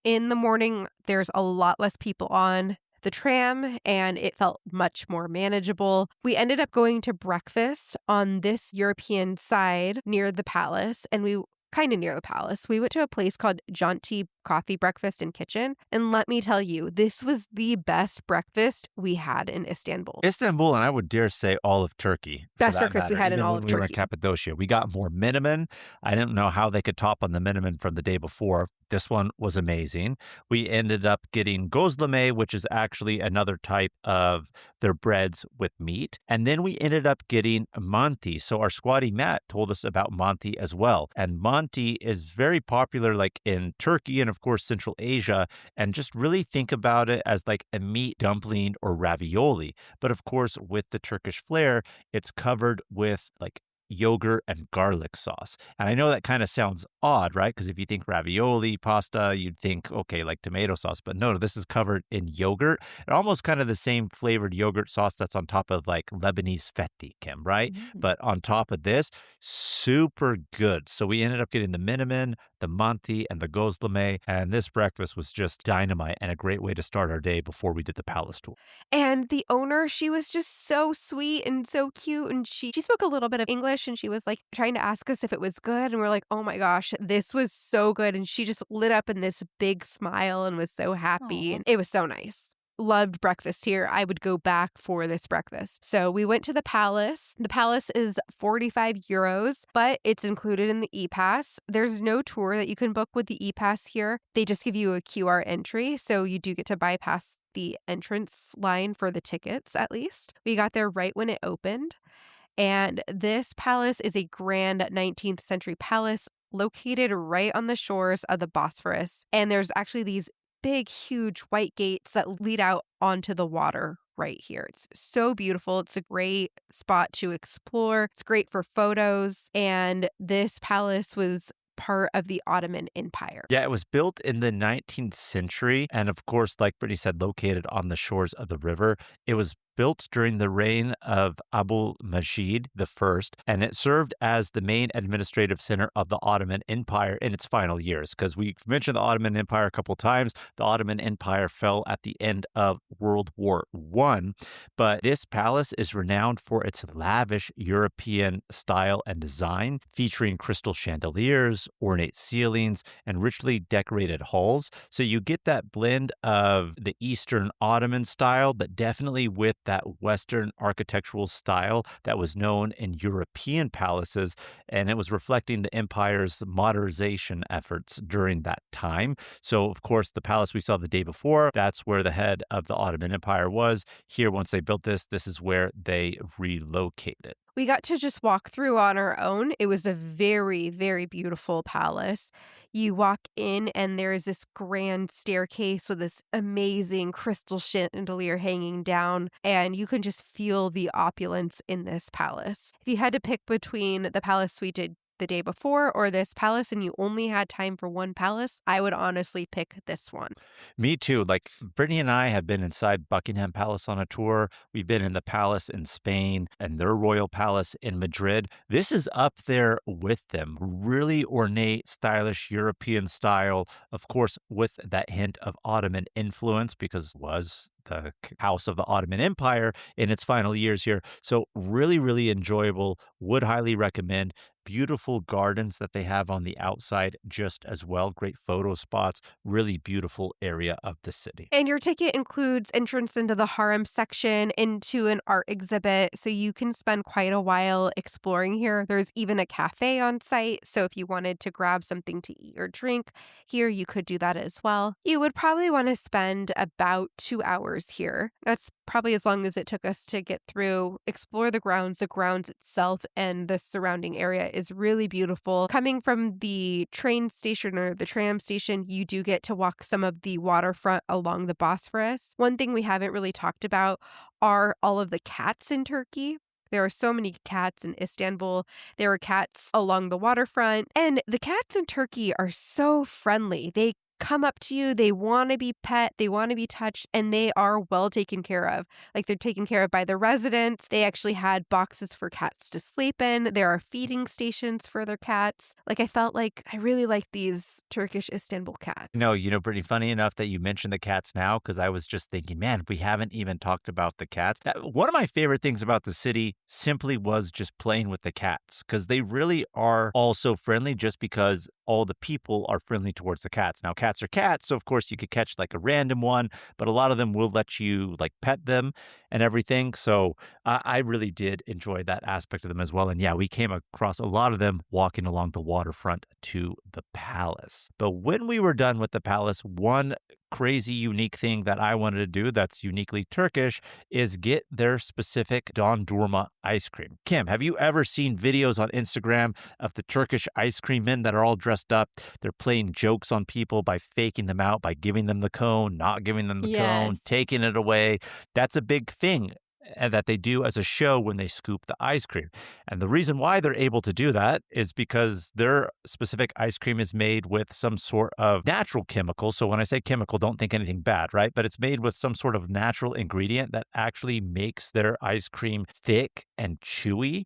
In the morning, there's a lot less people on the tram, and it felt much more manageable. We ended up going to breakfast on this European side near the palace, and we went to a place called Janti Coffee Breakfast and Kitchen. And let me tell you, this was the best breakfast we had in Istanbul. Istanbul, and I would dare say all of Turkey. Best breakfast we had in all of Turkey. We were in Turkey. Cappadocia. We got more menemen. I didn't know how they could top on the menemen from the day before. This one was amazing. We ended up getting gözleme, which is actually another type of their breads with meat. And then we ended up getting manti. So our squatty Matt told us about manti as well. And manti is very popular like in Turkey and of course Central Asia. And just really think about it as like a meat dumpling or ravioli. But of course with the Turkish flair, it's covered with like yogurt and garlic sauce. And I know that kind of sounds odd, right? Because if you think ravioli, pasta, you'd think, okay, like tomato sauce. But no, this is covered in yogurt. And almost kind of the same flavored yogurt sauce that's on top of like Lebanese fetti, Kim, right? But on top of this, super good. So we ended up getting the menemen, the manti, and the gözleme. And this breakfast was just dynamite and a great way to start our day before we did the palace tour. And the owner, she was just so sweet and so cute. And she spoke a little bit of English and she was like trying to ask us if it was good. And we're like, oh my gosh, this was so good. And she just lit up in this big smile and was so happy. And it was so nice. Loved breakfast here. I would go back for this breakfast. So we went to the palace. The palace is 45 euros, but it's included in the E-Pass. There's no tour that you can book with the E-Pass here. They just give you a QR entry. So you do get to bypass the entrance line for the tickets, at least. We got there right when it opened. And this palace is a grand 19th century palace located right on the shores of the Bosphorus. And there's actually these big, huge white gates that lead out onto the water right here. It's so beautiful. It's a great spot to explore. It's great for photos. And this palace was part of the Ottoman Empire. Yeah, it was built in the 19th century. And of course, like Brittany said, located on the shores of the river. It was built during the reign of Abul Majid I, and it served as the main administrative center of the Ottoman Empire in its final years. Because we've mentioned the Ottoman Empire a couple times. The Ottoman Empire fell at the end of World War I, but this palace is renowned for its lavish European style and design, featuring crystal chandeliers, ornate ceilings, and richly decorated halls. So you get that blend of the Eastern Ottoman style, but definitely with that Western architectural style that was known in European palaces, and it was reflecting the empire's modernization efforts during that time. So, of course, the palace we saw the day before, that's where the head of the Ottoman Empire was. Here, once they built this, this is where they relocated. We got to just walk through on our own. It was a very, very beautiful palace. You walk in and there is this grand staircase with this amazing crystal chandelier hanging down, and you can just feel the opulence in this palace. If you had to pick between the palace we did the day before or this palace and you only had time for one palace, I would honestly pick this one. Me too. Like Brittany and I have been inside Buckingham Palace on a tour. We've been in the palace in Spain and their royal palace in Madrid. This is up there with them. Really ornate, stylish European style, of course, with that hint of Ottoman influence because it was the house of the Ottoman Empire in its final years here. So really, really enjoyable. Would highly recommend. Beautiful gardens that they have on the outside just as well. Great photo spots. Really beautiful area of the city. And your ticket includes entrance into the harem section, into an art exhibit, so you can spend quite a while exploring here. There's even a cafe on site, so if you wanted to grab something to eat or drink here, you could do that as well. You would probably want to spend about 2 hours here. That's probably as long as it took us to get through, explore the grounds. The grounds itself and the surrounding area is really beautiful. Coming from the train station or the tram station, you do get to walk some of the waterfront along the Bosphorus. One thing we haven't really talked about are all of the cats in Turkey. There are so many cats in Istanbul. There are cats along the waterfront. And the cats in Turkey are so friendly. They come up to you, they want to be pet, they want to be touched, and they are well taken care of. Like they're taken care of by the residents. They actually had boxes for cats to sleep in. There are feeding stations for their cats. Like I felt like I really liked these Turkish Istanbul cats. No, pretty funny enough that you mentioned the cats now, because I was just thinking, man, we haven't even talked about the cats. One of my favorite things about the city simply was just playing with the cats, because they really are all so friendly just because all the people are friendly towards the cats. Now, cats are cats, so of course you could catch like a random one, but a lot of them will let you like pet them and everything. So I really did enjoy that aspect of them as well. And yeah, we came across a lot of them walking along the waterfront to the palace. But when we were done with the palace, one crazy unique thing that I wanted to do that's uniquely Turkish is get their specific dondurma ice cream. Kim, have you ever seen videos on Instagram of the Turkish ice cream men that are all dressed up? They're playing jokes on people by faking them out, by giving them the cone, not giving them the cone, taking it away. That's a big thing and that they do as a show when they scoop the ice cream. And the reason why they're able to do that is because their specific ice cream is made with some sort of natural chemical. So when I say chemical, don't think anything bad, right? But it's made with some sort of natural ingredient that actually makes their ice cream thick and chewy,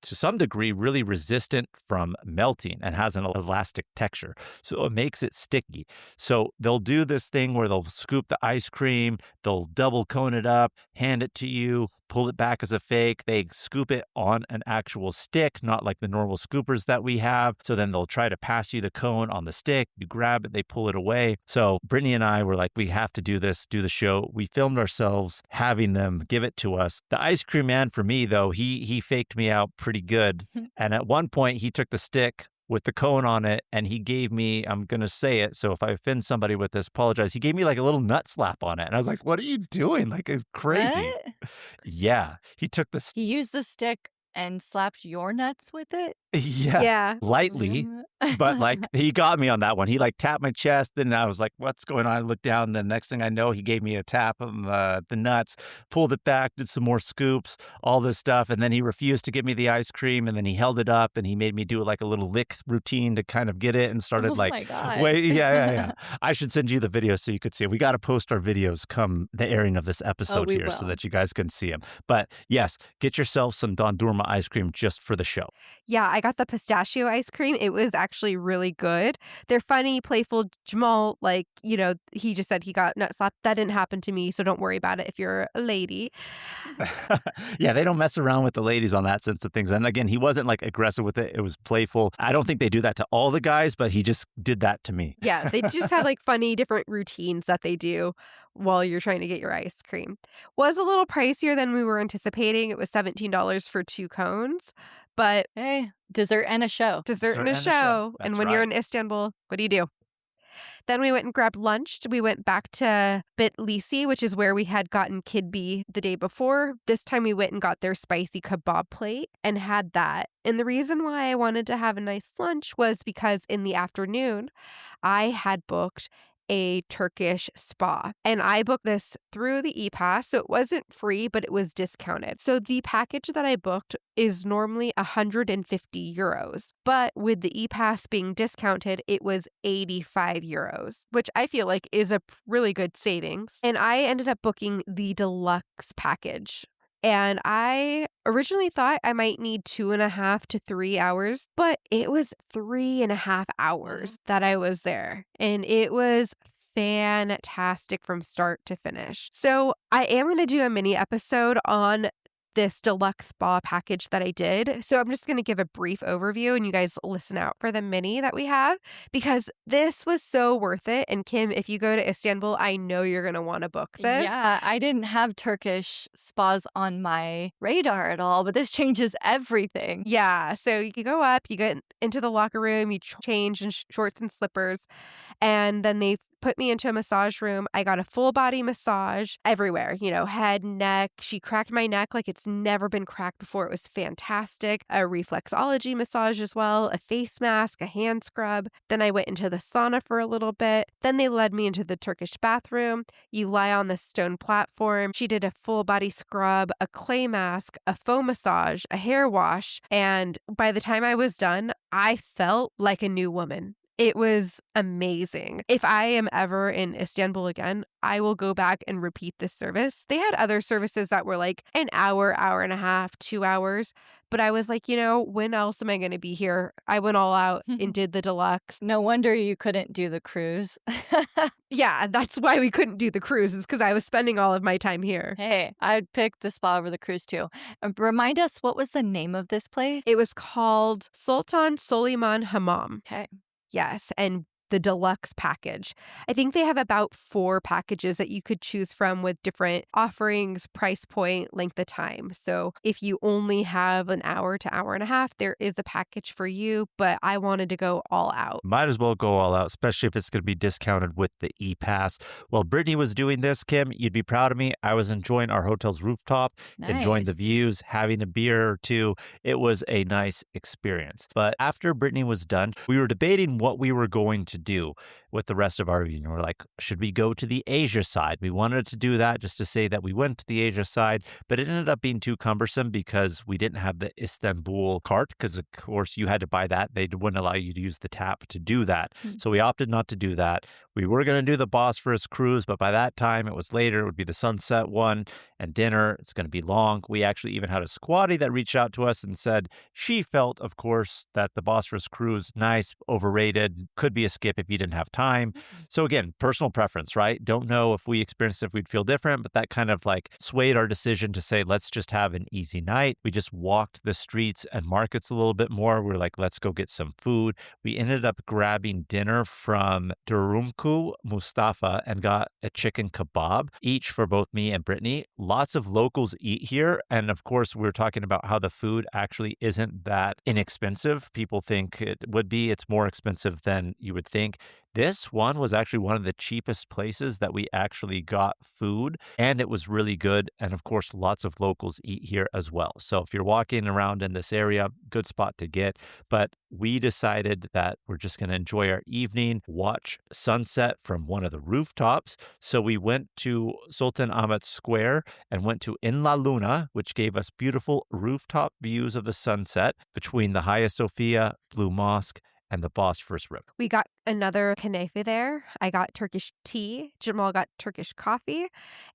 to some degree really resistant from melting, and has an elastic texture. So it makes it sticky. So they'll do this thing where they'll scoop the ice cream, they'll double cone it up, hand it to you, pull it back as a fake. They scoop it on an actual stick, not like the normal scoopers that we have. So then they'll try to pass you the cone on the stick. You grab it, they pull it away. So Brittany and I were like, we have to do this, do the show. We filmed ourselves having them give it to us. The ice cream man, for me though, he faked me out pretty good. And at one point he took the stick with the cone on it, and he gave me, I'm going to say it, so if I offend somebody with this, apologize. He gave me like a little nut slap on it. And I was like, what are you doing? Like, it's crazy. What? Yeah. He took the He used the stick and slapped your nuts with it? Yeah. Yeah. Lightly. But like he got me on that one. He like tapped my chest, and I was like, "What's going on?" I looked down. The next thing I know, he gave me a tap on the nuts, pulled it back, did some more scoops, all this stuff, and then he refused to give me the ice cream. And then he held it up, and he made me do like a little lick routine to kind of get it, and started Oh like, my God. wait, yeah. I should send you the video so you could see it. We got to post our videos come the airing of this episode we here so will. that you guys can see them. But yes, get yourself some Dondurma ice cream just for the show. Yeah, I got the pistachio ice cream. It was actually really good. They're funny, playful. Jamal, like, he just said he got nut slapped. That didn't happen to me, so don't worry about it if you're a lady. Yeah, they don't mess around with the ladies on that sense of things. And again, he wasn't like aggressive with it. It was playful. I don't think they do that to all the guys, but he just did that to me. Yeah, they just have like funny different routines that they do while you're trying to get your ice cream. Was a little pricier than we were anticipating. It was $17 for 2 cones, but Hey, dessert and a show. dessert and a show. And That's when you're right. in Istanbul, what do? Then we went and grabbed lunch. We went back to Bitlissi, which is where we had gotten kidbee the day before. This time we went and got their spicy kebab plate and had that. And the reason why I wanted to have a nice lunch was because in the afternoon, I had booked a Turkish spa. And I booked this through the E-Pass, so it wasn't free, but it was discounted. So the package that I booked is normally 150 euros. But with the E-Pass being discounted, it was 85 euros, which I feel like is a really good savings. And I ended up booking the deluxe package. And I originally thought I might need 2.5 to 3 hours, but it was 3.5 hours that I was there. And it was fantastic from start to finish. So I am going to do a mini episode on this deluxe spa package that I did. So I'm just going to give a brief overview and you guys listen out for the mini that we have because this was so worth it. And Kim, if you go to Istanbul, I know you're going to want to book this. Yeah, I didn't have Turkish spas on my radar at all, but this changes everything. Yeah. So you can go up, you get into the locker room, you change in shorts and slippers, and then they put me into a massage room. I got a full body massage everywhere, head, neck. She cracked my neck like it's never been cracked before. It was fantastic. A reflexology massage as well, a face mask, a hand scrub. Then I went into the sauna for a little bit. Then they led me into the Turkish bathroom. You lie on the stone platform. She did a full body scrub, a clay mask, a foam massage, a hair wash. And by the time I was done, I felt like a new woman. It was amazing. If I am ever in Istanbul again, I will go back and repeat this service. They had other services that were like an hour, hour and a half, 2 hours. But I was like, when else am I going to be here? I went all out and did the deluxe. No wonder you couldn't do the cruise. Yeah, that's why we couldn't do the cruise is because I was spending all of my time here. Hey, I'd pick the spa over the cruise too. Remind us, what was the name of this place? It was called Sultan Soliman Hammam. Okay. Yes, and the deluxe package. I think they have about 4 packages that you could choose from with different offerings, price point, length of time. So if you only have an hour to hour and a half, there is a package for you, but I wanted to go all out. Might as well go all out, especially if it's going to be discounted with the E-Pass. While Brittany was doing this, Kim, you'd be proud of me. I was enjoying our hotel's rooftop, enjoying the views, having a beer or two. It was a nice experience. But after Brittany was done, we were debating what we were going to do with the rest of our evening. We're like, should we go to the Asia side? We wanted to do that just to say that we went to the Asia side, but it ended up being too cumbersome because we didn't have the Istanbul cart because, of course, you had to buy that. They wouldn't allow you to use the tap to do that. So we opted not to do that. We were going to do the Bosphorus cruise, but by that time it was later. It would be the sunset one and dinner. It's going to be long. We actually even had a squatty that reached out to us and said she felt, of course, that the Bosphorus cruise, nice, overrated, could be a skip if you didn't have time. So again, personal preference, right? Don't know if we experienced it, if we'd feel different, but that kind of like swayed our decision to say, let's just have an easy night. We just walked the streets and markets a little bit more. We were like, let's go get some food. We ended up grabbing dinner from Durumku Mustafa and got a chicken kebab, each for both me and Brittany. Lots of locals eat here. And of course, we were talking about how the food actually isn't that inexpensive. People think it would be. It's more expensive than you would think think. This one was actually one of the cheapest places that we actually got food, and it was really good. And of course, lots of locals eat here as well. So if you're walking around in this area, good spot to get. But we decided that we're just going to enjoy our evening, watch sunset from one of the rooftops. So we went to Sultan Ahmet Square and went to In La Luna, which gave us beautiful rooftop views of the sunset between the Hagia Sophia, Blue Mosque, and the Bosphorus River. We got another kunefe there. I got Turkish tea. Jamal got Turkish coffee.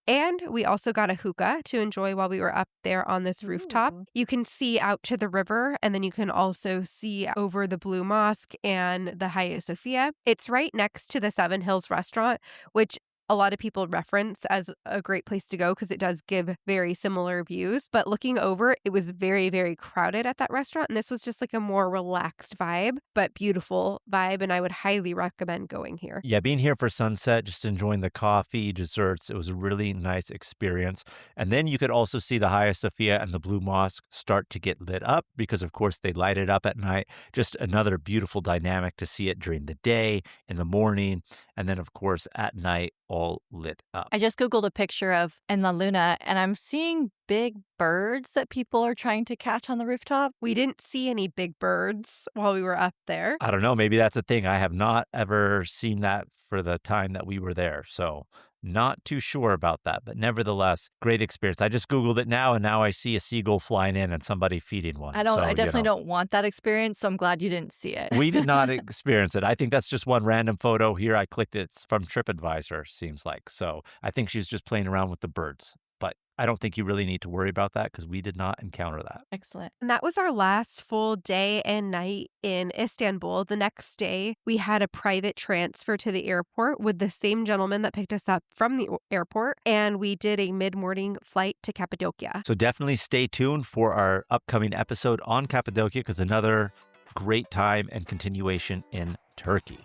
And we also got a hookah to enjoy while we were up there on this rooftop. You can see out to the river, and then you can also see over the Blue Mosque and the Hagia Sophia. It's right next to the Seven Hills restaurant, which a lot of people reference as a great place to go because it does give very similar views. But looking over, it was very, very crowded at that restaurant. And this was just like a more relaxed vibe, but beautiful vibe. And I would highly recommend going here. Yeah, being here for sunset, just enjoying the coffee, desserts. It was a really nice experience. And then you could also see the Hagia Sophia and the Blue Mosque start to get lit up because, of course, they light it up at night. Just another beautiful dynamic to see it during the day, in the morning, and then, of course, at night, all lit up. I just Googled a picture of En La Luna, and I'm seeing big birds that people are trying to catch on the rooftop. We didn't see any big birds while we were up there. I don't know. Maybe that's a thing. I have not ever seen that for the time that we were there. So not too sure about that. But nevertheless, great experience. I just Googled it now, and now I see a seagull flying in and somebody feeding one. I definitely don't want that experience, so I'm glad you didn't see it. We did not experience it. I think that's just one random photo here. I clicked it. It's from TripAdvisor, seems like. So I think she's just playing around with the birds. But I don't think you really need to worry about that because we did not encounter that. Excellent. And that was our last full day and night in Istanbul. The next day, we had a private transfer to the airport with the same gentleman that picked us up from the airport. And we did a mid-morning flight to Cappadocia. So definitely stay tuned for our upcoming episode on Cappadocia because another great time and continuation in Turkey.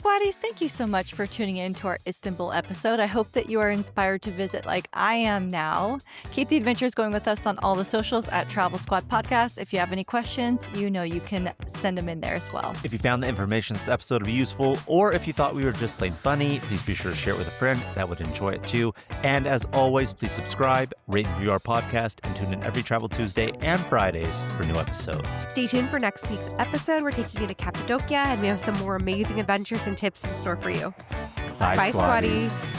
Squaddies, thank you so much for tuning in to our Istanbul episode. I hope that you are inspired to visit like I am now. Keep the adventures going with us on all the socials at Travel Squad Podcast. If you have any questions, you know you can send them in there as well. If you found the information in this episode to be useful, or if you thought we were just plain funny, please be sure to share it with a friend that would enjoy it too. And as always, please subscribe, rate and review our podcast, and tune in every Travel Tuesday and Fridays for new episodes. Stay tuned for next week's episode. We're taking you to Cappadocia, and we have some more amazing adventures and tips in store for you. Bye, Squaddies.